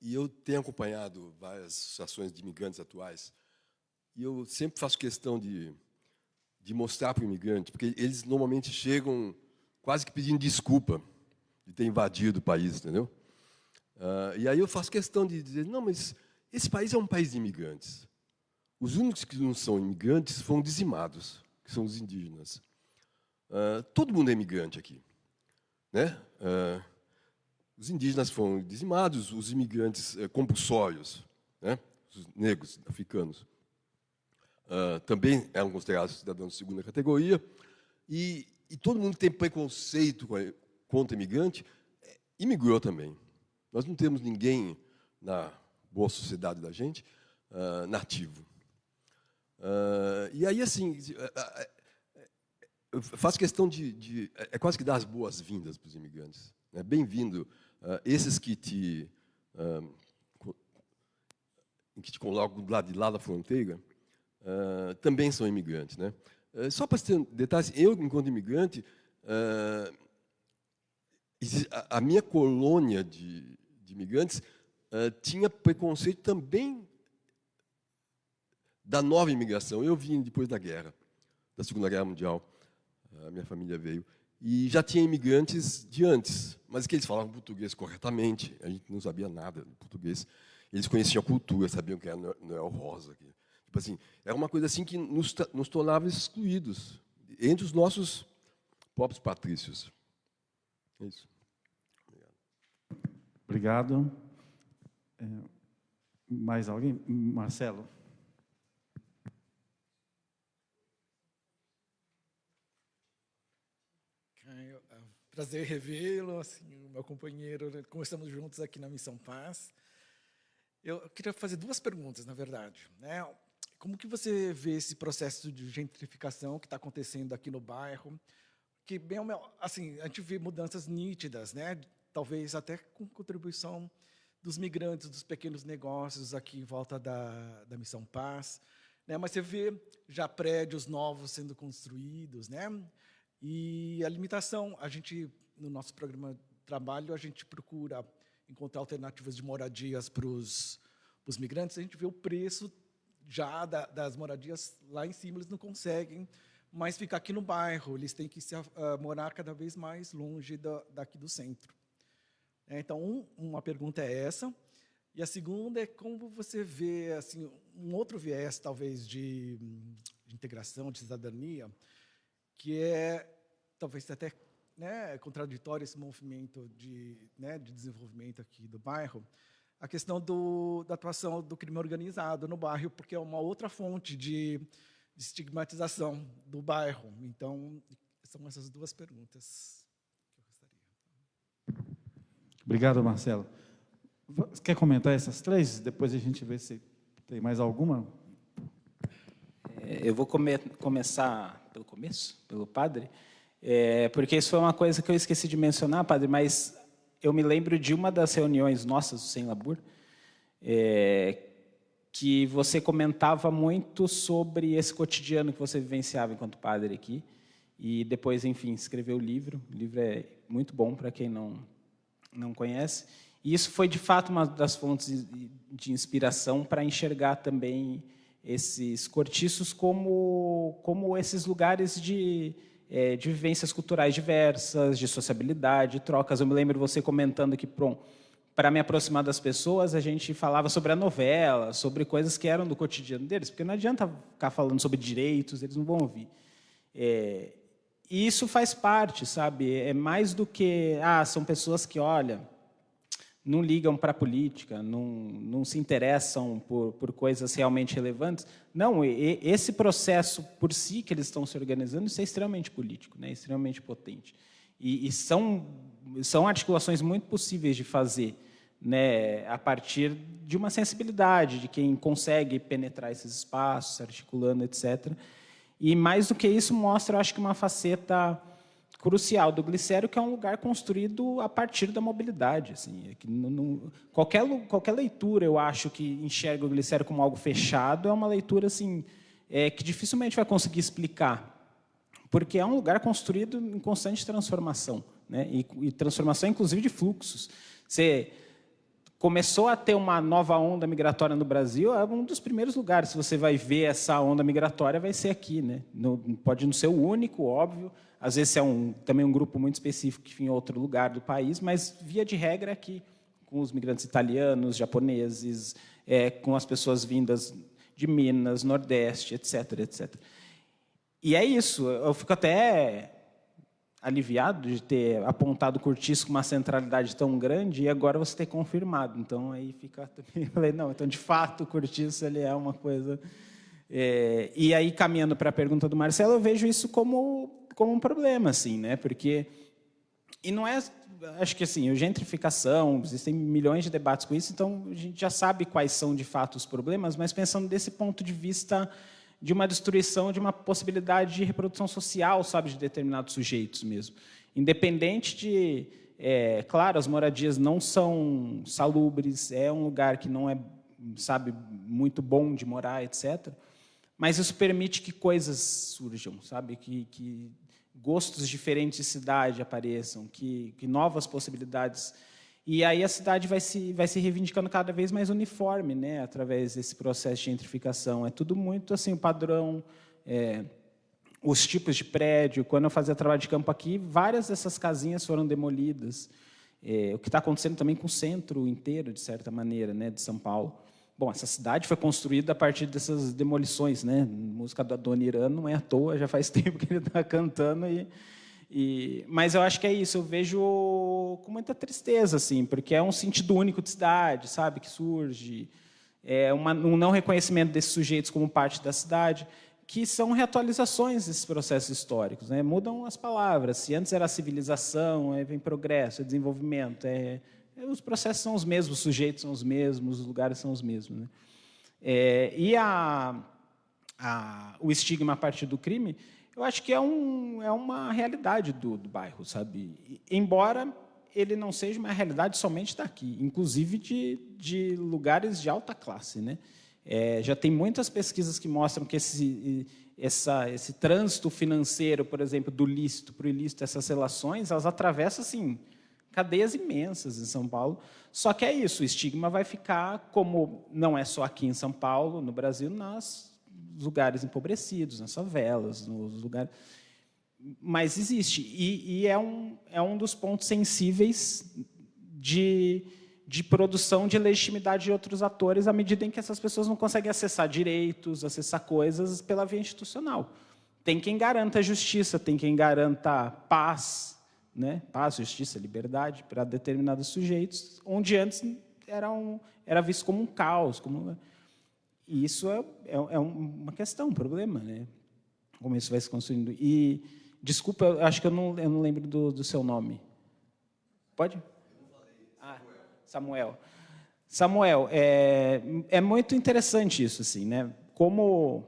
E eu tenho acompanhado várias associações de imigrantes atuais. E eu sempre faço questão de mostrar para o imigrante, porque eles normalmente chegam quase que pedindo desculpa de ter invadido o país, entendeu? E aí eu faço questão de dizer, não, mas esse país é um país de imigrantes. Os únicos que não são imigrantes foram dizimados, que são os indígenas. Todo mundo é imigrante aqui, né? Os indígenas foram dizimados, os imigrantes compulsórios, né? Os negros, africanos, também eram considerados cidadãos de segunda categoria, e todo mundo que tem preconceito contra imigrante imigrou também. Nós não temos ninguém na boa sociedade da gente nativo. E aí, assim, eu faço questão é quase que dar as boas-vindas para os imigrantes. Né? Bem-vindo. Esses que te colocam do lado de lá da fronteira também são imigrantes. Né? Só para ter detalhes, eu, enquanto imigrante, a minha colônia de imigrantes tinha preconceito também da nova imigração. Eu vim depois da guerra, da Segunda Guerra Mundial. A minha família veio. E já tinha imigrantes de antes, mas que eles falavam português corretamente. A gente não sabia nada de português. Eles conheciam a cultura, sabiam que era Noel Rosa. Tipo assim, era uma coisa assim que nos tornava excluídos entre os nossos próprios patrícios. É isso. Obrigado. Mais alguém? Marcelo. Prazer revê-lo, assim, o meu companheiro, como estamos juntos aqui na Missão Paz. Eu queria fazer duas perguntas, na verdade. Né? Como que você vê esse processo de gentrificação que está acontecendo aqui no bairro? Que, bem, assim, a gente vê mudanças nítidas, né? Talvez até com contribuição dos migrantes, dos pequenos negócios aqui em volta da Missão Paz. Né? Mas você vê já prédios novos sendo construídos, né? E a limitação, no nosso programa de trabalho, a gente procura encontrar alternativas de moradias para os migrantes. A gente vê o preço já das moradias lá em cima, eles não conseguem mais ficar aqui no bairro, eles têm que morar cada vez mais longe daqui do centro. Então, uma pergunta é essa. E a segunda é como você vê assim, um outro viés, talvez, de integração, de cidadania, que é, talvez até contraditório esse movimento de desenvolvimento aqui do bairro, a questão da atuação do crime organizado no bairro, porque é uma outra fonte de estigmatização do bairro. Então, são essas duas perguntas que eu gostaria. Obrigado, Marcelo. Quer comentar essas três? Depois a gente vê se tem mais alguma. Eu vou começar pelo começo, pelo padre, porque isso foi uma coisa que eu esqueci de mencionar, padre, mas eu me lembro de uma das reuniões nossas do Sem Labor, que você comentava muito sobre esse cotidiano que você vivenciava enquanto padre aqui, e depois, enfim, escreveu o livro. O livro é muito bom para quem não conhece. E isso foi, de fato, uma das fontes de inspiração para enxergar também esses cortiços como esses lugares de vivências culturais diversas, de sociabilidade, trocas. Eu me lembro você comentando que, para me aproximar das pessoas, a gente falava sobre a novela, sobre coisas que eram do cotidiano deles, porque não adianta ficar falando sobre direitos, eles não vão ouvir. E isso faz parte, sabe? É mais do que... são pessoas que, olha, não ligam para a política, não se interessam por coisas realmente relevantes. Não, esse processo por si que eles estão se organizando, isso é extremamente político, né? Extremamente potente. E são articulações muito possíveis de fazer, né, a partir de uma sensibilidade de quem consegue penetrar esses espaços, articulando, etc. E, mais do que isso, mostra, eu acho que uma faceta crucial do Glicério, que é um lugar construído a partir da mobilidade. Assim, qualquer leitura, eu acho, que enxerga o Glicério como algo fechado, é uma leitura assim, que dificilmente vai conseguir explicar, porque é um lugar construído em constante transformação, né? E transformação, inclusive, de fluxos. Você começou a ter uma nova onda migratória no Brasil, é um dos primeiros lugares. Se você vai ver essa onda migratória, vai ser aqui, né? Pode não ser o único, óbvio. Às vezes é também um grupo muito específico que fica em outro lugar do país, mas, via de regra, aqui, com os migrantes italianos, japoneses, com as pessoas vindas de Minas, Nordeste, etc., etc. E é isso. Eu fico até aliviado de ter apontado o Cortiço com uma centralidade tão grande e agora você ter confirmado. Então, aí fica... Eu falei, não, então, de fato, o Cortiço ele é uma coisa... E aí, caminhando para a pergunta do Marcelo, eu vejo isso como um problema, assim, né? Porque... E não é... Acho que, assim, gentrificação, existem milhões de debates com isso, então a gente já sabe quais são, de fato, os problemas, mas pensando desse ponto de vista de uma destruição de uma possibilidade de reprodução social, sabe, de determinados sujeitos mesmo. Independente de... claro, as moradias não são salubres, é um lugar que não é, sabe, muito bom de morar, etc., mas isso permite que coisas surjam, sabe, que gostos diferentes de cidade apareçam, que novas possibilidades... E aí a cidade vai se reivindicando cada vez mais uniforme, né, através desse processo de gentrificação. É tudo muito assim, o padrão, os tipos de prédio. Quando eu fazia trabalho de campo aqui, várias dessas casinhas foram demolidas. O que está acontecendo também com o centro inteiro, de certa maneira, né, de São Paulo. Bom, essa cidade foi construída a partir dessas demolições, né? A música do Adoniran não é à toa, já faz tempo que ele está cantando mas eu acho que é isso, eu vejo com muita tristeza, assim, porque é um sentido único de cidade, sabe, que surge, um não reconhecimento desses sujeitos como parte da cidade, que são reatualizações desses processos históricos, né? Mudam as palavras. Se antes era civilização, vem progresso, desenvolvimento, os processos são os mesmos, os sujeitos são os mesmos, os lugares são os mesmos, né? E o estigma a partir do crime, eu acho que é uma realidade do bairro, sabe? Embora ele não seja uma realidade somente daqui, inclusive de lugares de alta classe, né? Já tem muitas pesquisas que mostram que esse trânsito financeiro, por exemplo, do lícito para o ilícito, essas relações, elas atravessam assim, cadeias imensas em São Paulo. Só que é isso, o estigma vai ficar, como não é só aqui em São Paulo, no Brasil, nos lugares empobrecidos, nas favelas, nos lugares... Mas existe. E é um dos pontos sensíveis de produção de legitimidade de outros atores, à medida em que essas pessoas não conseguem acessar direitos, acessar coisas pela via institucional. Tem quem garanta justiça, tem quem garanta paz, né? Paz, justiça, liberdade para determinados sujeitos, onde antes era visto como um caos. E isso é uma questão, um problema, né? Como isso vai se construindo. E, desculpa, eu acho que eu não lembro do seu nome. Pode? Samuel. Samuel, é muito interessante isso, assim, né? Como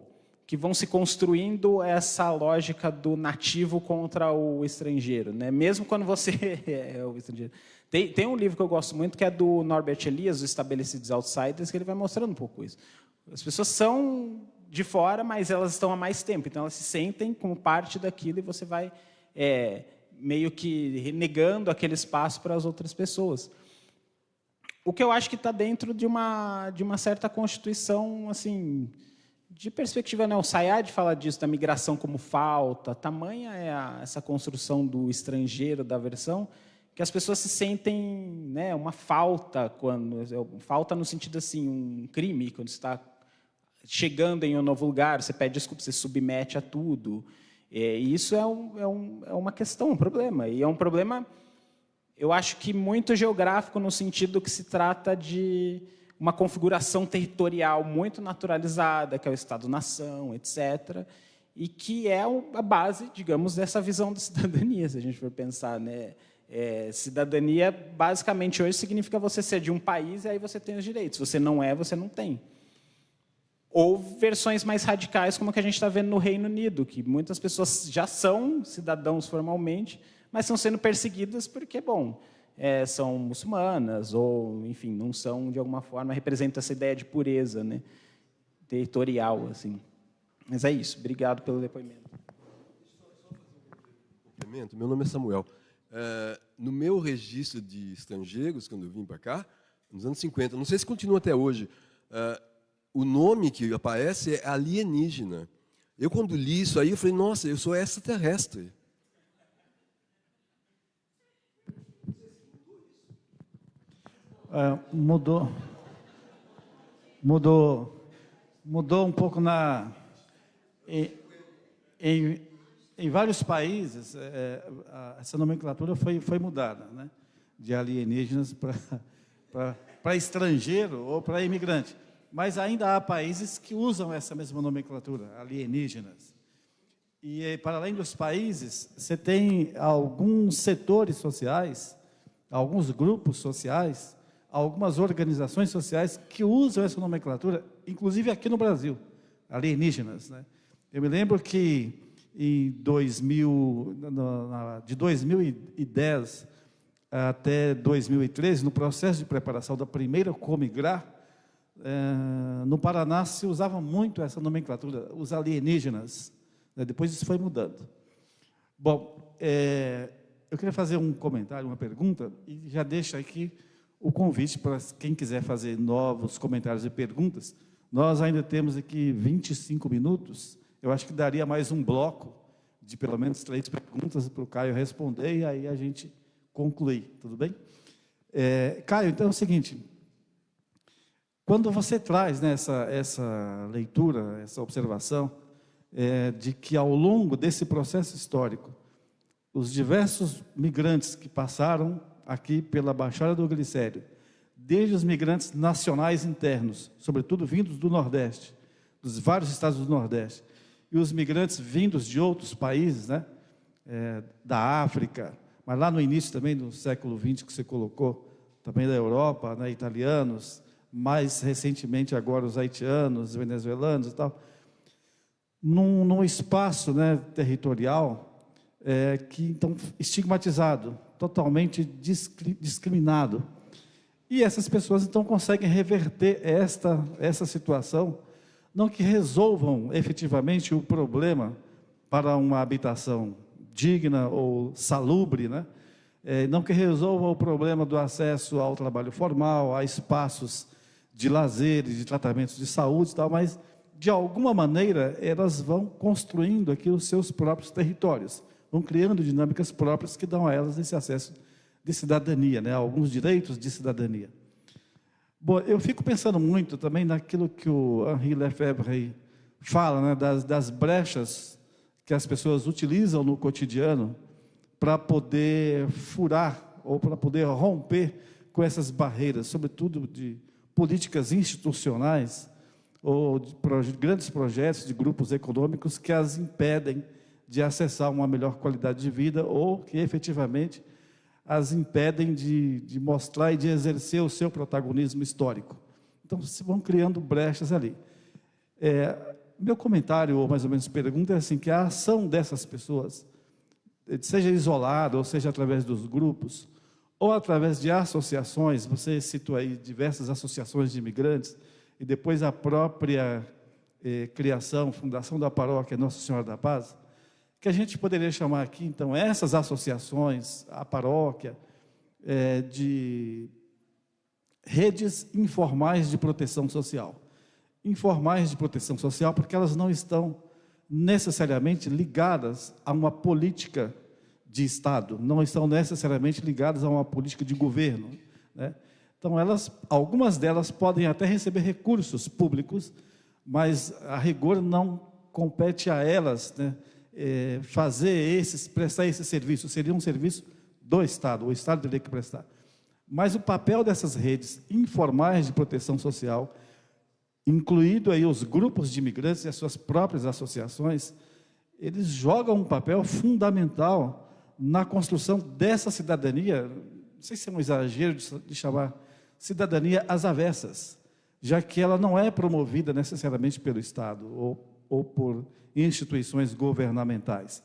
que vão se construindo essa lógica do nativo contra o estrangeiro, né? Mesmo quando você é o estrangeiro. Tem um livro que eu gosto muito, que é do Norbert Elias, Os Estabelecidos Outsiders, que ele vai mostrando um pouco isso. As pessoas são de fora, mas elas estão há mais tempo, então elas se sentem como parte daquilo e você vai meio que negando aquele espaço para as outras pessoas. O que eu acho que está dentro de uma certa constituição, assim, de perspectiva, né? O Sayad fala disso, da migração como falta, tamanha é essa construção do estrangeiro, da aversão, que as pessoas se sentem, né, uma falta, falta no sentido assim, um crime, quando você está chegando em um novo lugar, você pede desculpa, você submete a tudo. E isso é uma questão, um problema. E é um problema, eu acho que muito geográfico, no sentido que se trata de uma configuração territorial muito naturalizada, que é o Estado-nação, etc., e que é a base, digamos, dessa visão da cidadania, se a gente for pensar, né? Cidadania, basicamente, hoje significa você ser de um país e aí você tem os direitos. Se você não é, você não tem. Ou versões mais radicais, como a que a gente está vendo no Reino Unido, que muitas pessoas já são cidadãos formalmente, mas estão sendo perseguidas porque, bom, são muçulmanas, ou, enfim, não são, de alguma forma, representam essa ideia de pureza, né, territorial, assim. Mas é isso. Obrigado pelo depoimento. Meu nome é Samuel. No meu registro de estrangeiros, quando eu vim para cá, nos anos 50, não sei se continua até hoje, o nome que aparece é alienígena. Eu, quando li isso aí, eu falei, nossa, eu sou extraterrestre. Mudou um pouco em vários países. Essa nomenclatura foi mudada, né? De alienígenas para estrangeiro ou para imigrante. Mas ainda há países que usam essa mesma nomenclatura, alienígenas. E, para além dos países, você tem alguns setores sociais, alguns grupos sociais, algumas organizações sociais que usam essa nomenclatura, inclusive aqui no Brasil, alienígenas, né? Eu me lembro que de 2010 até 2013, no processo de preparação da primeira Comigrá, no Paraná se usava muito essa nomenclatura, os alienígenas, né? Depois isso foi mudando. Bom, eu queria fazer um comentário, uma pergunta, e já deixo aqui o convite para quem quiser fazer novos comentários e perguntas. Nós ainda temos aqui 25 minutos, eu acho que daria mais um bloco de pelo menos 3 perguntas para o Caio responder, e aí a gente concluir, tudo bem? Caio, então é o seguinte, quando você traz, né, essa leitura, essa observação, de que ao longo desse processo histórico, os diversos migrantes que passaram aqui pela Baixada do Glicério, desde os migrantes nacionais internos, sobretudo vindos do Nordeste, dos vários estados do Nordeste, e os migrantes vindos de outros países, né, da África, mas lá no início também do século XX, que você colocou, também da Europa, né, italianos, mais recentemente agora os haitianos, os venezuelanos e tal, num espaço, né, territorial, que então estigmatizado, totalmente discriminado. E essas pessoas então conseguem reverter essa situação, não que resolvam efetivamente o problema para uma habitação digna ou salubre, né? Não que resolvam o problema do acesso ao trabalho formal, a espaços de lazer, de tratamentos de saúde e tal, mas de alguma maneira elas vão construindo aqui os seus próprios territórios, vão criando dinâmicas próprias que dão a elas esse acesso de cidadania, né? Alguns direitos de cidadania. Bom, eu fico pensando muito também naquilo que o Henri Lefebvre fala, né? das brechas que as pessoas utilizam no cotidiano para poder furar ou para poder romper com essas barreiras, sobretudo de políticas institucionais ou de grandes projetos de grupos econômicos que as impedem de acessar uma melhor qualidade de vida ou que efetivamente as impedem de mostrar e de exercer o seu protagonismo histórico. Então, se vão criando brechas ali. Meu comentário, ou mais ou menos pergunta, é assim, que a ação dessas pessoas, seja isolada, ou seja através dos grupos, ou através de associações, você citou aí diversas associações de imigrantes, e depois a própria criação, fundação da paróquia Nossa Senhora da Paz, que a gente poderia chamar aqui, então, essas associações, a paróquia, de redes informais de proteção social. Informais de proteção social porque elas não estão necessariamente ligadas a uma política de Estado, não estão necessariamente ligadas a uma política de governo, né? Então, algumas delas podem até receber recursos públicos, mas a rigor não compete a elas, né, prestar esse serviço. Seria um serviço do Estado, o Estado teria que prestar. Mas o papel dessas redes informais de proteção social, incluído aí os grupos de imigrantes e as suas próprias associações, eles jogam um papel fundamental na construção dessa cidadania, não sei se é um exagero de chamar cidadania às avessas, já que ela não é promovida necessariamente pelo Estado ou por instituições governamentais,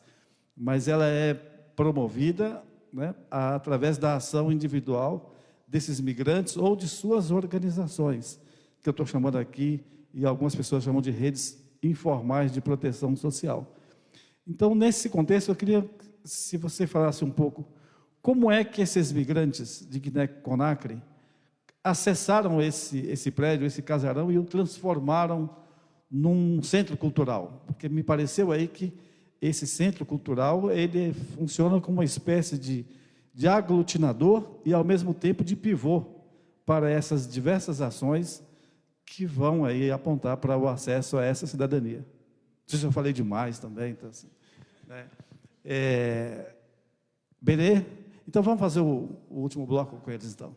mas ela é promovida, né, através da ação individual desses migrantes ou de suas organizações, que eu estou chamando aqui, e algumas pessoas chamam de redes informais de proteção social. Então, nesse contexto, eu queria, se você falasse um pouco, como é que esses migrantes de Guiné-Conakry acessaram esse prédio, esse casarão, e o transformaram num centro cultural? Porque me pareceu aí que esse centro cultural, ele funciona como uma espécie de aglutinador e, ao mesmo tempo, de pivô para essas diversas ações que vão aí apontar para o acesso a essa cidadania. Não sei se eu falei demais também. Então, assim, né? Benê? Então, vamos fazer o último bloco com eles, então.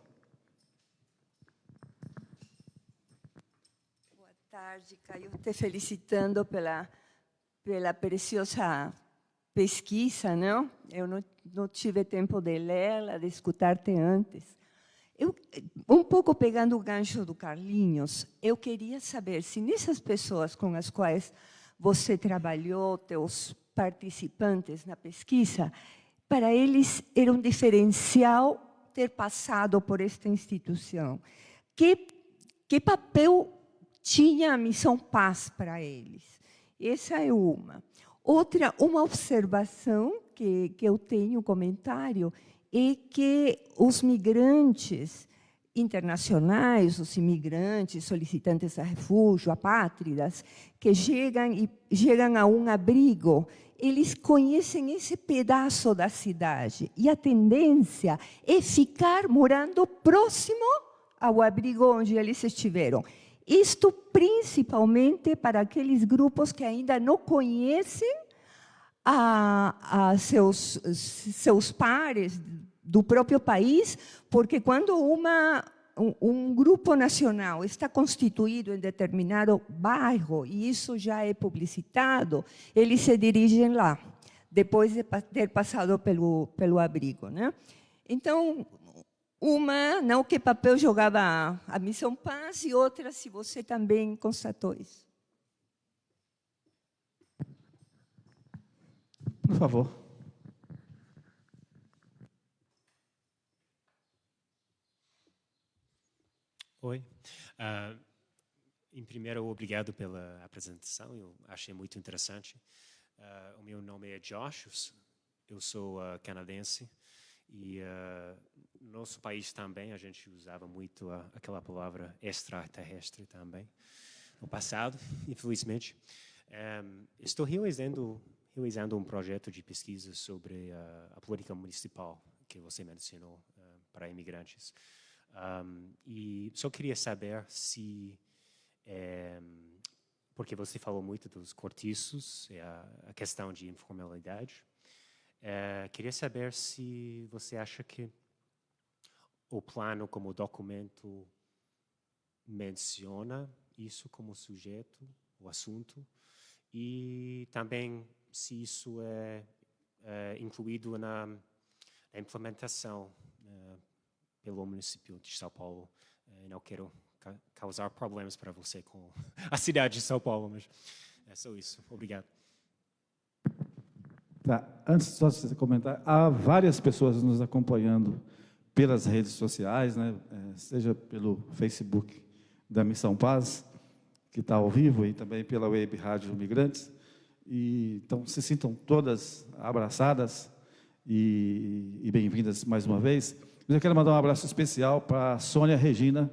Boa tarde, Caio. Te felicitando pela preciosa pesquisa, não? Eu não tive tempo de lê-la, de escutar-te antes. Um pouco pegando o gancho do Carlinhos, eu queria saber se nessas pessoas com as quais você trabalhou, teus participantes na pesquisa, para eles era um diferencial ter passado por esta instituição. Que papel tinha a Missão Paz para eles? Essa é uma. Outra, uma observação que eu tenho, um comentário, é que os migrantes internacionais, os imigrantes, solicitantes de refúgio, apátridas, que chegam a um abrigo, eles conhecem esse pedaço da cidade e a tendência é ficar morando próximo ao abrigo onde eles estiveram. Isto principalmente para aqueles grupos que ainda não conhecem a seus pares do próprio país, porque quando um grupo nacional está constituído em determinado bairro, e isso já é publicitado, eles se dirigem lá, depois de ter passado pelo abrigo, né? Então, não, que papel jogava a Missão Paz, e outra, se você também constatou isso. Por favor. Oi. Em primeiro, obrigado pela apresentação, eu achei muito interessante. O meu nome é Josh, eu sou canadense, e no nosso país também a gente usava muito aquela palavra extraterrestre também, no passado, infelizmente. Estou realizando um projeto de pesquisa sobre a política municipal que você mencionou para imigrantes. E só queria saber se, porque você falou muito dos cortiços, a questão de informalidade, queria saber se você acha que o plano como documento menciona isso como sujeito, o assunto, e também se isso é incluído na implementação pelo município de São Paulo. Não quero causar problemas para você com a cidade de São Paulo, mas é só isso. Obrigado. Tá. Antes só de você comentar, há várias pessoas nos acompanhando pelas redes sociais, né? Seja pelo Facebook da Missão Paz, que está ao vivo, e também pela Web Rádio Migrantes. Então, se sintam todas abraçadas e bem-vindas mais uma vez. Eu quero mandar um abraço especial para a Sônia Regina,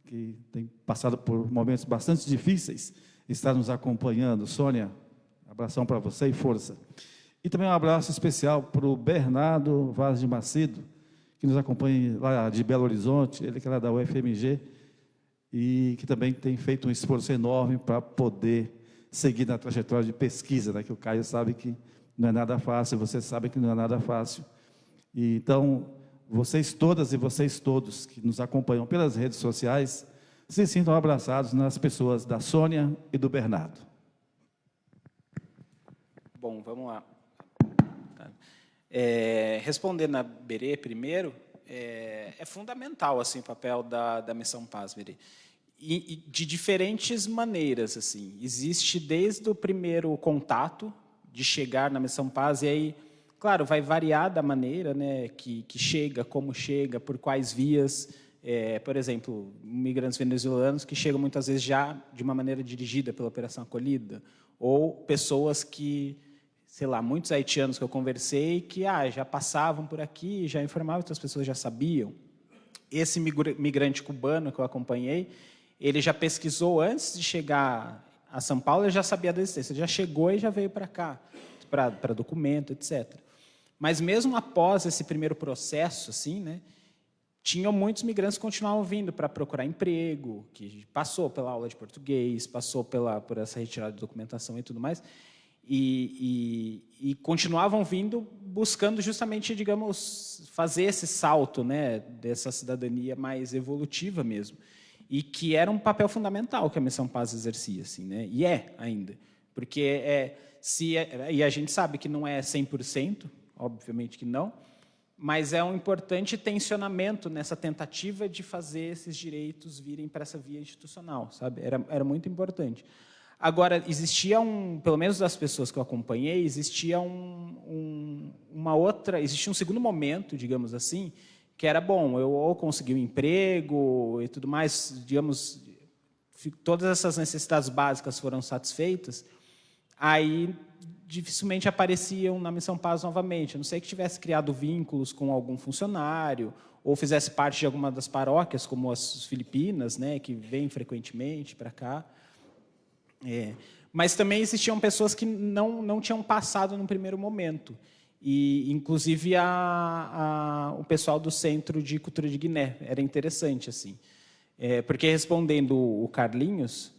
que tem passado por momentos bastante difíceis, está nos acompanhando. Sônia, abração para você e força. E também um abraço especial para o Bernardo Vaz de Macedo, que nos acompanha lá de Belo Horizonte, ele que é lá da UFMG, e que também tem feito um esforço enorme para poder seguir na trajetória de pesquisa, né, que o Caio sabe que não é nada fácil, você sabe que não é nada fácil. E, então, vocês todas e vocês todos que nos acompanham pelas redes sociais, se sintam abraçados nas pessoas da Sônia e do Bernardo. Bom, vamos lá. Respondendo a Berê primeiro, é fundamental assim, o papel da Missão Paz, Berê. E de diferentes maneiras. Assim. Existe desde o primeiro contato, de chegar na Missão Paz, e aí, claro, vai variar da maneira, né, que chega, como chega, por quais vias. Por exemplo, imigrantes venezuelanos que chegam muitas vezes já de uma maneira dirigida pela Operação Acolhida, ou pessoas que, sei lá, muitos haitianos que eu conversei que já passavam por aqui, já informavam, outras pessoas já sabiam. Esse migrante cubano que eu acompanhei, ele já pesquisou antes de chegar a São Paulo, ele já sabia da existência, ele já chegou e já veio para cá, para documento, etc. Mas mesmo após esse primeiro processo, assim, né, tinham muitos migrantes que continuavam vindo para procurar emprego, que passou pela aula de português, passou por essa retirada de documentação e tudo mais, e continuavam vindo buscando justamente, digamos, fazer esse salto, né, dessa cidadania mais evolutiva mesmo, e que era um papel fundamental que a Missão Paz exercia, assim, né, e ainda, porque e a gente sabe que não é 100%, obviamente que não, mas é um importante tensionamento nessa tentativa de fazer esses direitos virem para essa via institucional, sabe? Era muito importante. Agora, existia pelo menos das pessoas que eu acompanhei, existia existia um segundo momento, digamos assim, que era, bom, eu ou consegui um emprego e tudo mais, digamos, todas essas necessidades básicas foram satisfeitas, aí dificilmente apareciam na Missão Paz novamente, a não ser que tivesse criado vínculos com algum funcionário, ou fizesse parte de alguma das paróquias, como as Filipinas, né, que vêm frequentemente para cá. Mas também existiam pessoas que não tinham passado no primeiro momento, e inclusive o pessoal do Centro de Cultura de Guiné. Era interessante, assim, porque, respondendo o Carlinhos,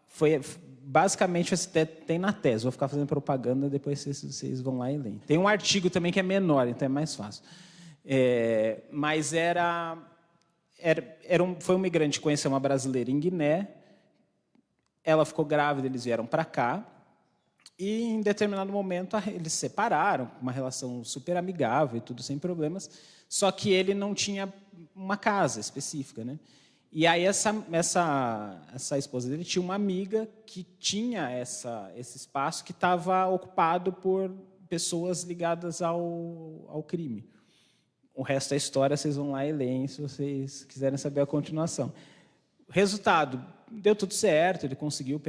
foi basicamente, tem na tese, vou ficar fazendo propaganda, depois vocês vão lá e leem. Tem um artigo também que é menor, então é mais fácil. Mas foi um migrante que conheceu uma brasileira em Guiné, ela ficou grávida, eles vieram para cá, e em determinado momento eles se separaram, uma relação super amigável e tudo sem problemas, só que ele não tinha uma casa específica, né? E aí essa esposa dele tinha uma amiga que tinha esse espaço que estava ocupado por pessoas ligadas ao crime. O resto da história vocês vão lá e leem, se vocês quiserem saber a continuação. Resultado, deu tudo certo, ele conseguiu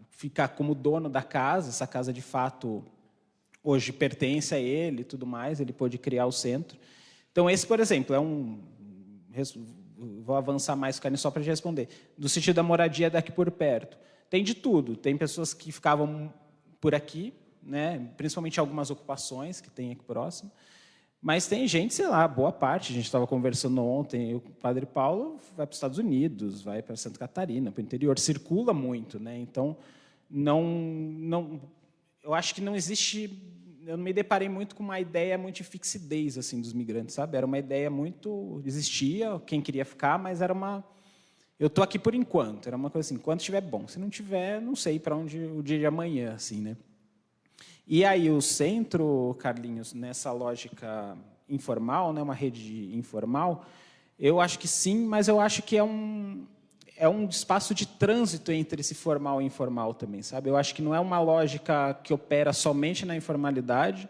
ficar como dono da casa, essa casa de fato hoje pertence a ele e tudo mais, ele pôde criar o centro. Então esse, por exemplo, vou avançar mais, só para te responder, do sentido da moradia daqui por perto. Tem de tudo, tem pessoas que ficavam por aqui, né, principalmente algumas ocupações que tem aqui próximo, mas tem gente, sei lá, boa parte, a gente estava conversando ontem, o Padre Paulo vai para os Estados Unidos, vai para Santa Catarina, para o interior, circula muito, né? Então, eu acho que não existe eu não me deparei muito com uma ideia muito de fixidez assim dos migrantes, sabe? Era uma ideia muito existia, quem queria ficar, mas era uma eu tô aqui por enquanto, era uma coisa assim, enquanto estiver bom, se não tiver, não sei para onde o dia de amanhã, assim, né? E aí o centro, Carlinhos, nessa lógica informal, né, uma rede informal, eu acho que sim, mas eu acho que é um espaço de trânsito entre esse formal e informal também, sabe? Eu acho que não é uma lógica que opera somente na informalidade,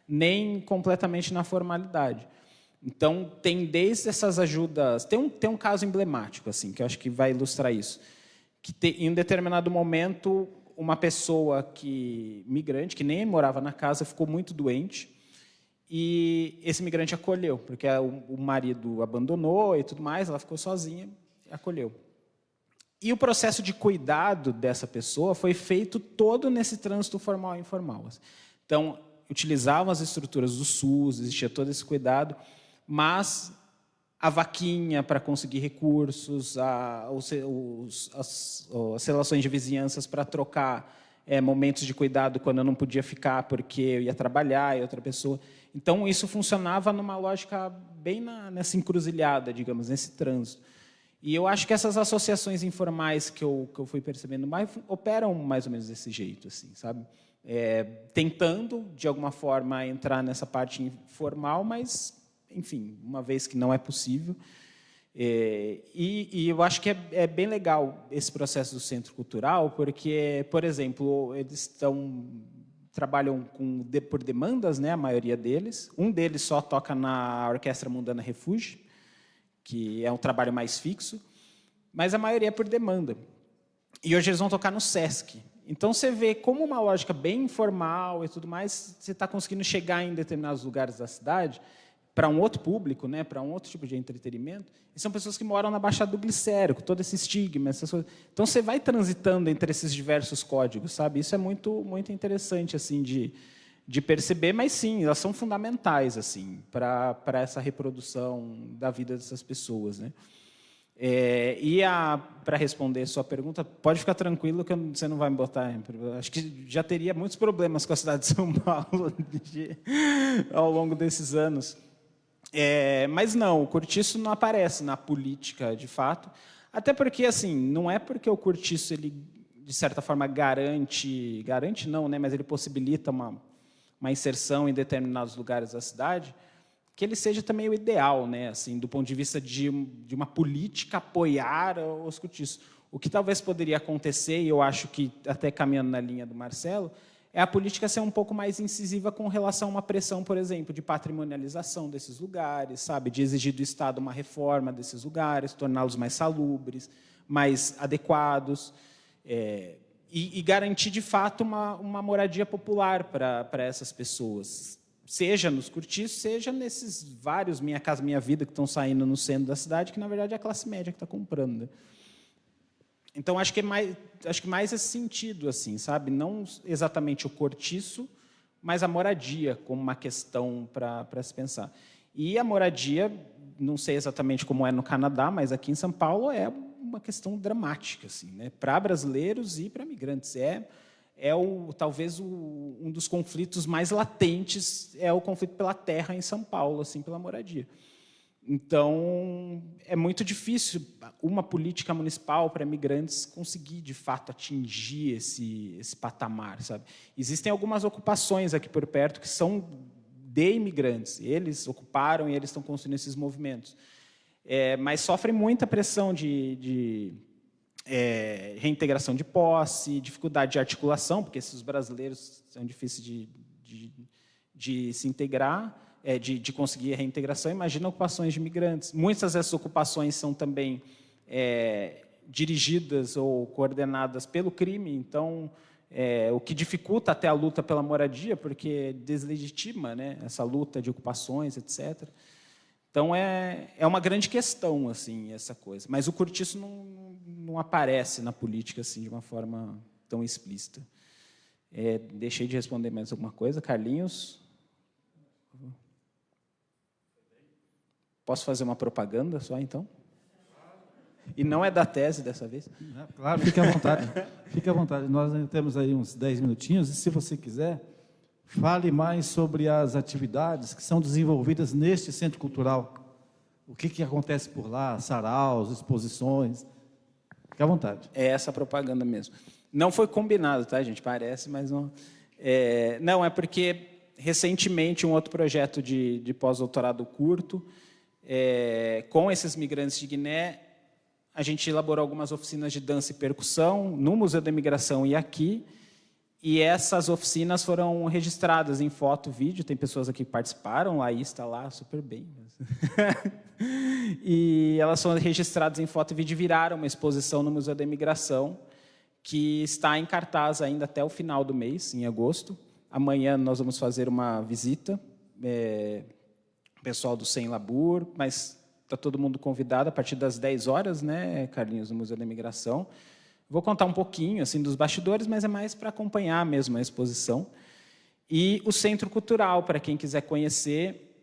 nem completamente na formalidade. Então, tem desde essas ajudas... Tem um caso emblemático, assim, que eu acho que vai ilustrar isso. Que em um determinado momento, uma pessoa migrante, que nem morava na casa, ficou muito doente, e esse migrante acolheu, porque o marido abandonou e tudo mais, ela ficou sozinha e acolheu. E o processo de cuidado dessa pessoa foi feito todo nesse trânsito formal e informal. Então, utilizavam as estruturas do SUS, existia todo esse cuidado, mas a vaquinha para conseguir recursos, as relações de vizinhanças para trocar momentos de cuidado quando eu não podia ficar porque eu ia trabalhar e outra pessoa. Então, isso funcionava numa lógica bem nessa encruzilhada, digamos, nesse trânsito. E eu acho que essas associações informais que eu fui percebendo mais operam mais ou menos desse jeito, assim, sabe? Tentando, de alguma forma, entrar nessa parte informal, mas, enfim, uma vez que não é possível. E eu acho que é bem legal esse processo do Centro Cultural, porque, por exemplo, eles trabalham por demandas, né, a maioria deles. Um deles só toca na Orquestra Mundana Refúgio, que é um trabalho mais fixo, mas a maioria é por demanda. E hoje eles vão tocar no Sesc. Então, você vê como uma lógica bem informal e tudo mais, você está conseguindo chegar em determinados lugares da cidade para um outro público, né, para um outro tipo de entretenimento, e são pessoas que moram na Baixada do Glicério, com todo esse estigma, essas coisas. Então, você vai transitando entre esses diversos códigos, sabe? Isso é muito, muito interessante assim, de perceber, mas sim, elas são fundamentais assim para essa reprodução da vida dessas pessoas, né? Para responder a sua pergunta, pode ficar tranquilo que você não vai me botar. Acho que já teria muitos problemas com a cidade de São Paulo ao longo desses anos. Mas não, o cortiço não aparece na política, de fato, até porque assim não é porque o cortiço ele de certa forma garante não, né? Mas ele possibilita uma inserção em determinados lugares da cidade, que ele seja também o ideal, né? Assim, do ponto de vista de uma política apoiar os cortiços. O que talvez poderia acontecer, e eu acho que até caminhando na linha do Marcelo, é a política ser um pouco mais incisiva com relação a uma pressão, por exemplo, de patrimonialização desses lugares, sabe? De exigir do Estado uma reforma desses lugares, torná-los mais salubres, mais adequados, e garantir, de fato, uma moradia popular para essas pessoas, seja nos cortiços, seja nesses vários Minha Casa Minha Vida que estão saindo no centro da cidade, que, na verdade, é a classe média que está comprando, né? Então, acho que mais esse sentido, assim, sabe? Não exatamente o cortiço, mas a moradia como uma questão para se pensar. E a moradia, não sei exatamente como é no Canadá, mas aqui em São Paulo é uma questão dramática, assim, né? Para brasileiros e para migrantes. Talvez um dos conflitos mais latentes é o conflito pela terra em São Paulo, assim, pela moradia. Então, é muito difícil uma política municipal para migrantes conseguir, de fato, atingir esse patamar, sabe? Existem algumas ocupações aqui por perto que são de imigrantes. Eles ocuparam e eles estão construindo esses movimentos. Mas sofrem muita pressão de reintegração de posse, dificuldade de articulação, porque esses brasileiros são difíceis de se integrar, de conseguir a reintegração. Imagina ocupações de imigrantes. Muitas dessas ocupações são também dirigidas ou coordenadas pelo crime, então, o que dificulta até a luta pela moradia, porque deslegitima, né, essa luta de ocupações, etc. Então, é uma grande questão, assim, essa coisa. Mas o cortiço não aparece na política assim, de uma forma tão explícita. Deixei de responder mais alguma coisa. Carlinhos? Posso fazer uma propaganda só, então? E não é da tese dessa vez? Claro, fique à vontade. Fique à vontade. Nós ainda temos aí uns 10 minutinhos, e se você quiser fale mais sobre as atividades que são desenvolvidas neste centro cultural. O que acontece por lá, saraus, exposições. Fique à vontade. É essa propaganda mesmo. Não foi combinado, tá, gente? Parece, mas não... Não, é porque, recentemente, um outro projeto de pós-doutorado curto, com esses migrantes de Guiné, a gente elaborou algumas oficinas de dança e percussão no Museu da Imigração e aqui, e essas oficinas foram registradas em foto, vídeo. Tem pessoas aqui que participaram, a Laís está lá, super bem. E elas foram registradas em foto e vídeo e viraram uma exposição no Museu da Imigração, que está em cartaz ainda até o final do mês, em agosto. Amanhã nós vamos fazer uma visita, pessoal do Sem Labor, mas está todo mundo convidado a partir das 10 horas, né, Carlinhos, no Museu da Imigração. Vou contar um pouquinho assim dos bastidores, mas é mais para acompanhar mesmo a exposição. E o Centro Cultural, para quem quiser conhecer,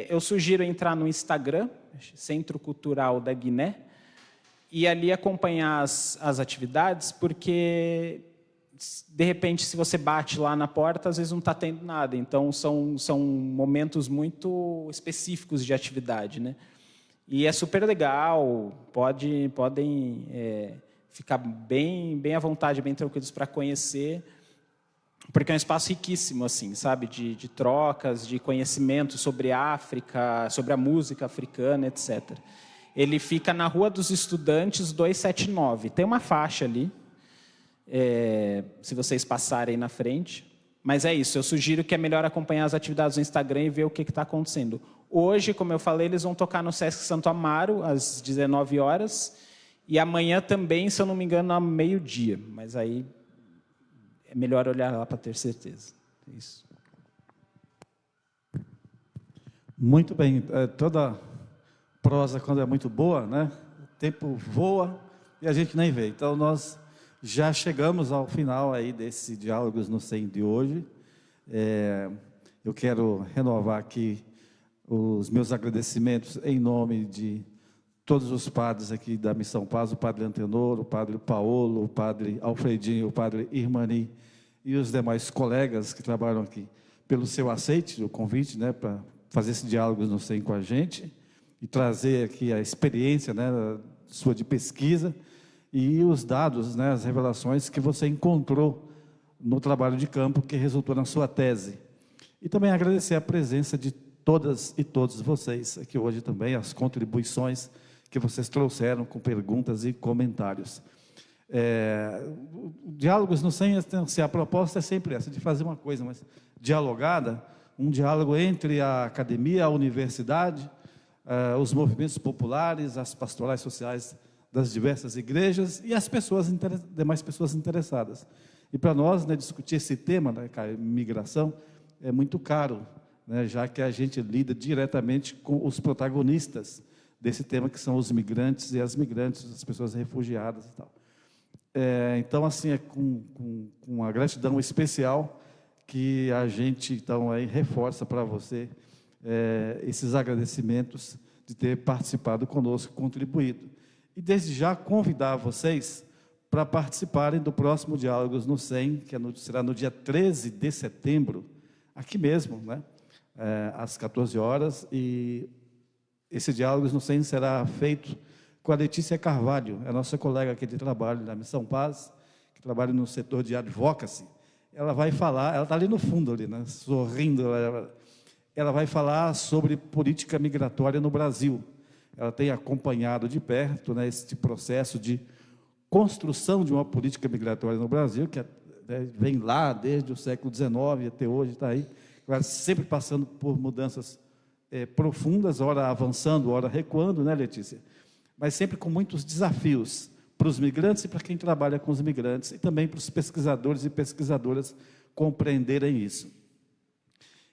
eu sugiro entrar no Instagram, Centro Cultural da Guiné, e ali acompanhar as atividades, porque, de repente, se você bate lá na porta, às vezes não está tendo nada. Então, são momentos muito específicos de atividade, né? E é super legal, podem ficar bem à vontade, bem tranquilos para conhecer, porque é um espaço riquíssimo, assim, sabe? De trocas, de conhecimento sobre a África, sobre a música africana, etc. Ele fica na Rua dos Estudantes 279. Tem uma faixa ali, se vocês passarem na frente. Mas é isso, eu sugiro que é melhor acompanhar as atividades no Instagram e ver o que está acontecendo. Hoje, como eu falei, eles vão tocar no Sesc Santo Amaro, às 19 horas, e amanhã também, se eu não me engano, ao meio-dia. Mas aí é melhor olhar lá para ter certeza. Isso. Muito bem. Toda prosa, quando é muito boa, né? O tempo voa e a gente nem vê. Então, nós já chegamos ao final aí desse Diálogos no 100 de hoje. Eu quero renovar aqui os meus agradecimentos em nome de todos os padres aqui da Missão Paz, o padre Antenor, o padre Paolo, o padre Alfredinho, o padre Irmani e os demais colegas que trabalham aqui, pelo seu aceite do convite, né, para fazer esse Diálogos no 100 com a gente e trazer aqui a experiência, né, sua de pesquisa e os dados, né, as revelações que você encontrou no trabalho de campo que resultou na sua tese. E também agradecer a presença de todas e todos vocês aqui hoje também, as contribuições que vocês trouxeram com perguntas e comentários. Diálogos no 100, a proposta é sempre essa, de fazer uma coisa mais dialogada, um diálogo entre a academia, a universidade, os movimentos populares, as pastorais sociais das diversas igrejas e as demais pessoas interessadas. E para nós, né, discutir esse tema, né, migração, é muito caro, né, já que a gente lida diretamente com os protagonistas desse tema, que são os migrantes e as migrantes, as pessoas refugiadas e tal. Então, assim, é com uma gratidão especial que a gente, então, aí reforça para você esses agradecimentos de ter participado conosco, contribuído. E, desde já, convidar vocês para participarem do próximo Diálogos no 100, que será no dia 13 de setembro, aqui mesmo, né? Às 14 horas, e esse Diálogos no 100 será feito com a Letícia Carvalho, a nossa colega aqui de trabalho da Missão Paz, que trabalha no setor de advocacy. Ela vai falar, ela está ali no fundo, ali, né, sorrindo, ela vai falar sobre política migratória no Brasil. Ela tem acompanhado de perto, né, este processo de construção de uma política migratória no Brasil, que vem lá desde o século XIX até hoje, está aí, sempre passando por mudanças profundas, ora avançando, ora recuando, né, Letícia? Mas sempre com muitos desafios para os migrantes e para quem trabalha com os migrantes, e também para os pesquisadores e pesquisadoras compreenderem isso.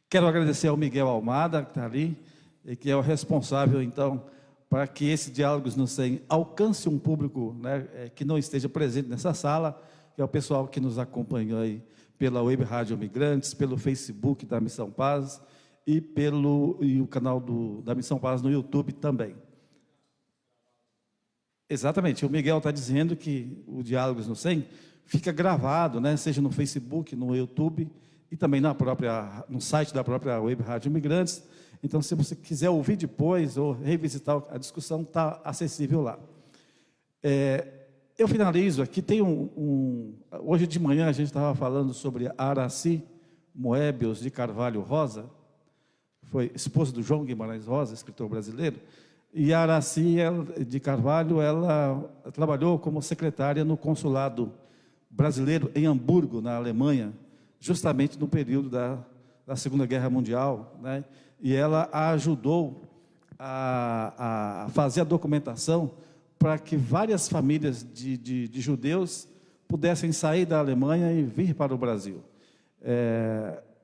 Quero agradecer ao Miguel Almada, que está ali, e que é o responsável, então, para que esse Diálogos no 100 alcance um público, né, que não esteja presente nessa sala, que é o pessoal que nos acompanhou aí pela Web Rádio Migrantes, pelo Facebook da Missão Paz e o canal da Missão Paz no YouTube também. Exatamente, o Miguel está dizendo que o Diálogos no 100 fica gravado, né, seja no Facebook, no YouTube, e também no site da própria Web Rádio Imigrantes. Então, se você quiser ouvir depois ou revisitar a discussão, está acessível lá. Eu finalizo aqui, tem hoje de manhã a gente estava falando sobre Aracy Moebius de Carvalho Rosa, foi esposa do João Guimarães Rosa, escritor brasileiro, e a Aracy de Carvalho, ela trabalhou como secretária no consulado brasileiro em Hamburgo, na Alemanha, justamente no período da Segunda Guerra Mundial, né? E ela ajudou a fazer a documentação para que várias famílias de judeus pudessem sair da Alemanha e vir para o Brasil.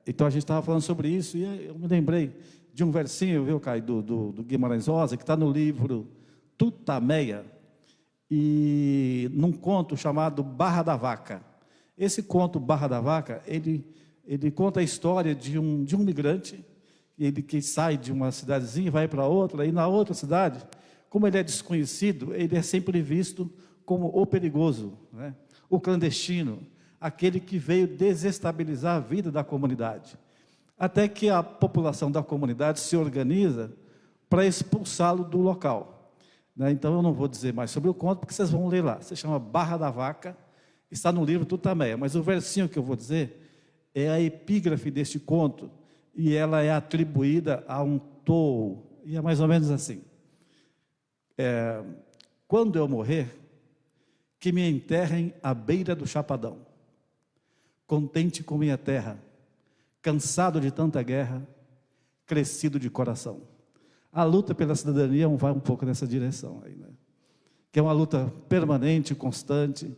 Então, a gente estava falando sobre isso, e eu me lembrei de um versinho, viu, Caio, do Guimarães Rosa, que está no livro Tutameia, e num conto chamado Barra da Vaca. Esse conto, Barra da Vaca, ele conta a história de um migrante, que sai de uma cidadezinha e vai para outra, e na outra cidade, como ele é desconhecido, ele é sempre visto como o perigoso, né? O clandestino, aquele que veio desestabilizar a vida da comunidade. Até que a população da comunidade se organiza para expulsá-lo do local, né? Então, eu não vou dizer mais sobre o conto, porque vocês vão ler lá. Se chama Barra da Vaca, está no livro Tutameia. Mas o versinho que eu vou dizer é a epígrafe deste conto, e ela é atribuída a um touro, e é mais ou menos assim. Quando eu morrer, que me enterrem à beira do chapadão, contente com minha terra, cansado de tanta guerra, crescido de coração. A luta pela cidadania vai um pouco nessa direção aí, né? Que é uma luta permanente, constante,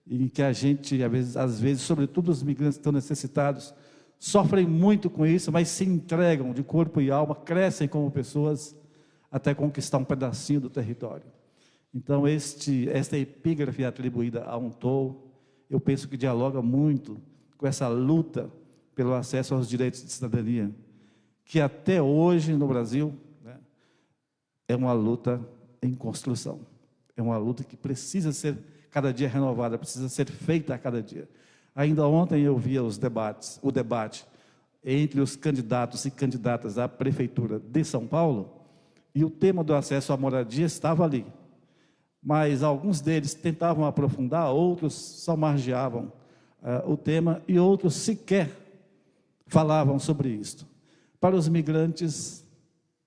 em que a gente, às vezes, sobretudo os migrantes que estão necessitados, sofrem muito com isso, mas se entregam de corpo e alma, crescem como pessoas, até conquistar um pedacinho do território. Então, esta epígrafe atribuída a um touro, eu penso que dialoga muito com essa luta pelo acesso aos direitos de cidadania, que até hoje no Brasil, né, é uma luta em construção. É uma luta que precisa ser cada dia renovada, precisa ser feita a cada dia. Ainda ontem eu via o debate entre os candidatos e candidatas à Prefeitura de São Paulo, e o tema do acesso à moradia estava ali. Mas alguns deles tentavam aprofundar, outros só margeavam o tema, e outros sequer falavam sobre isto. Para os migrantes,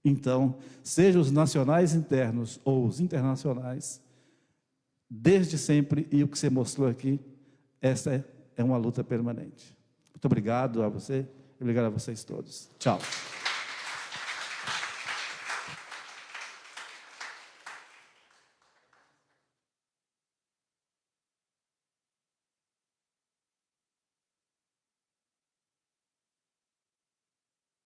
então, sejam os nacionais internos ou os internacionais, desde sempre, e o que você mostrou aqui, essa é uma luta permanente. Muito obrigado a você, e obrigado a vocês todos. Tchau.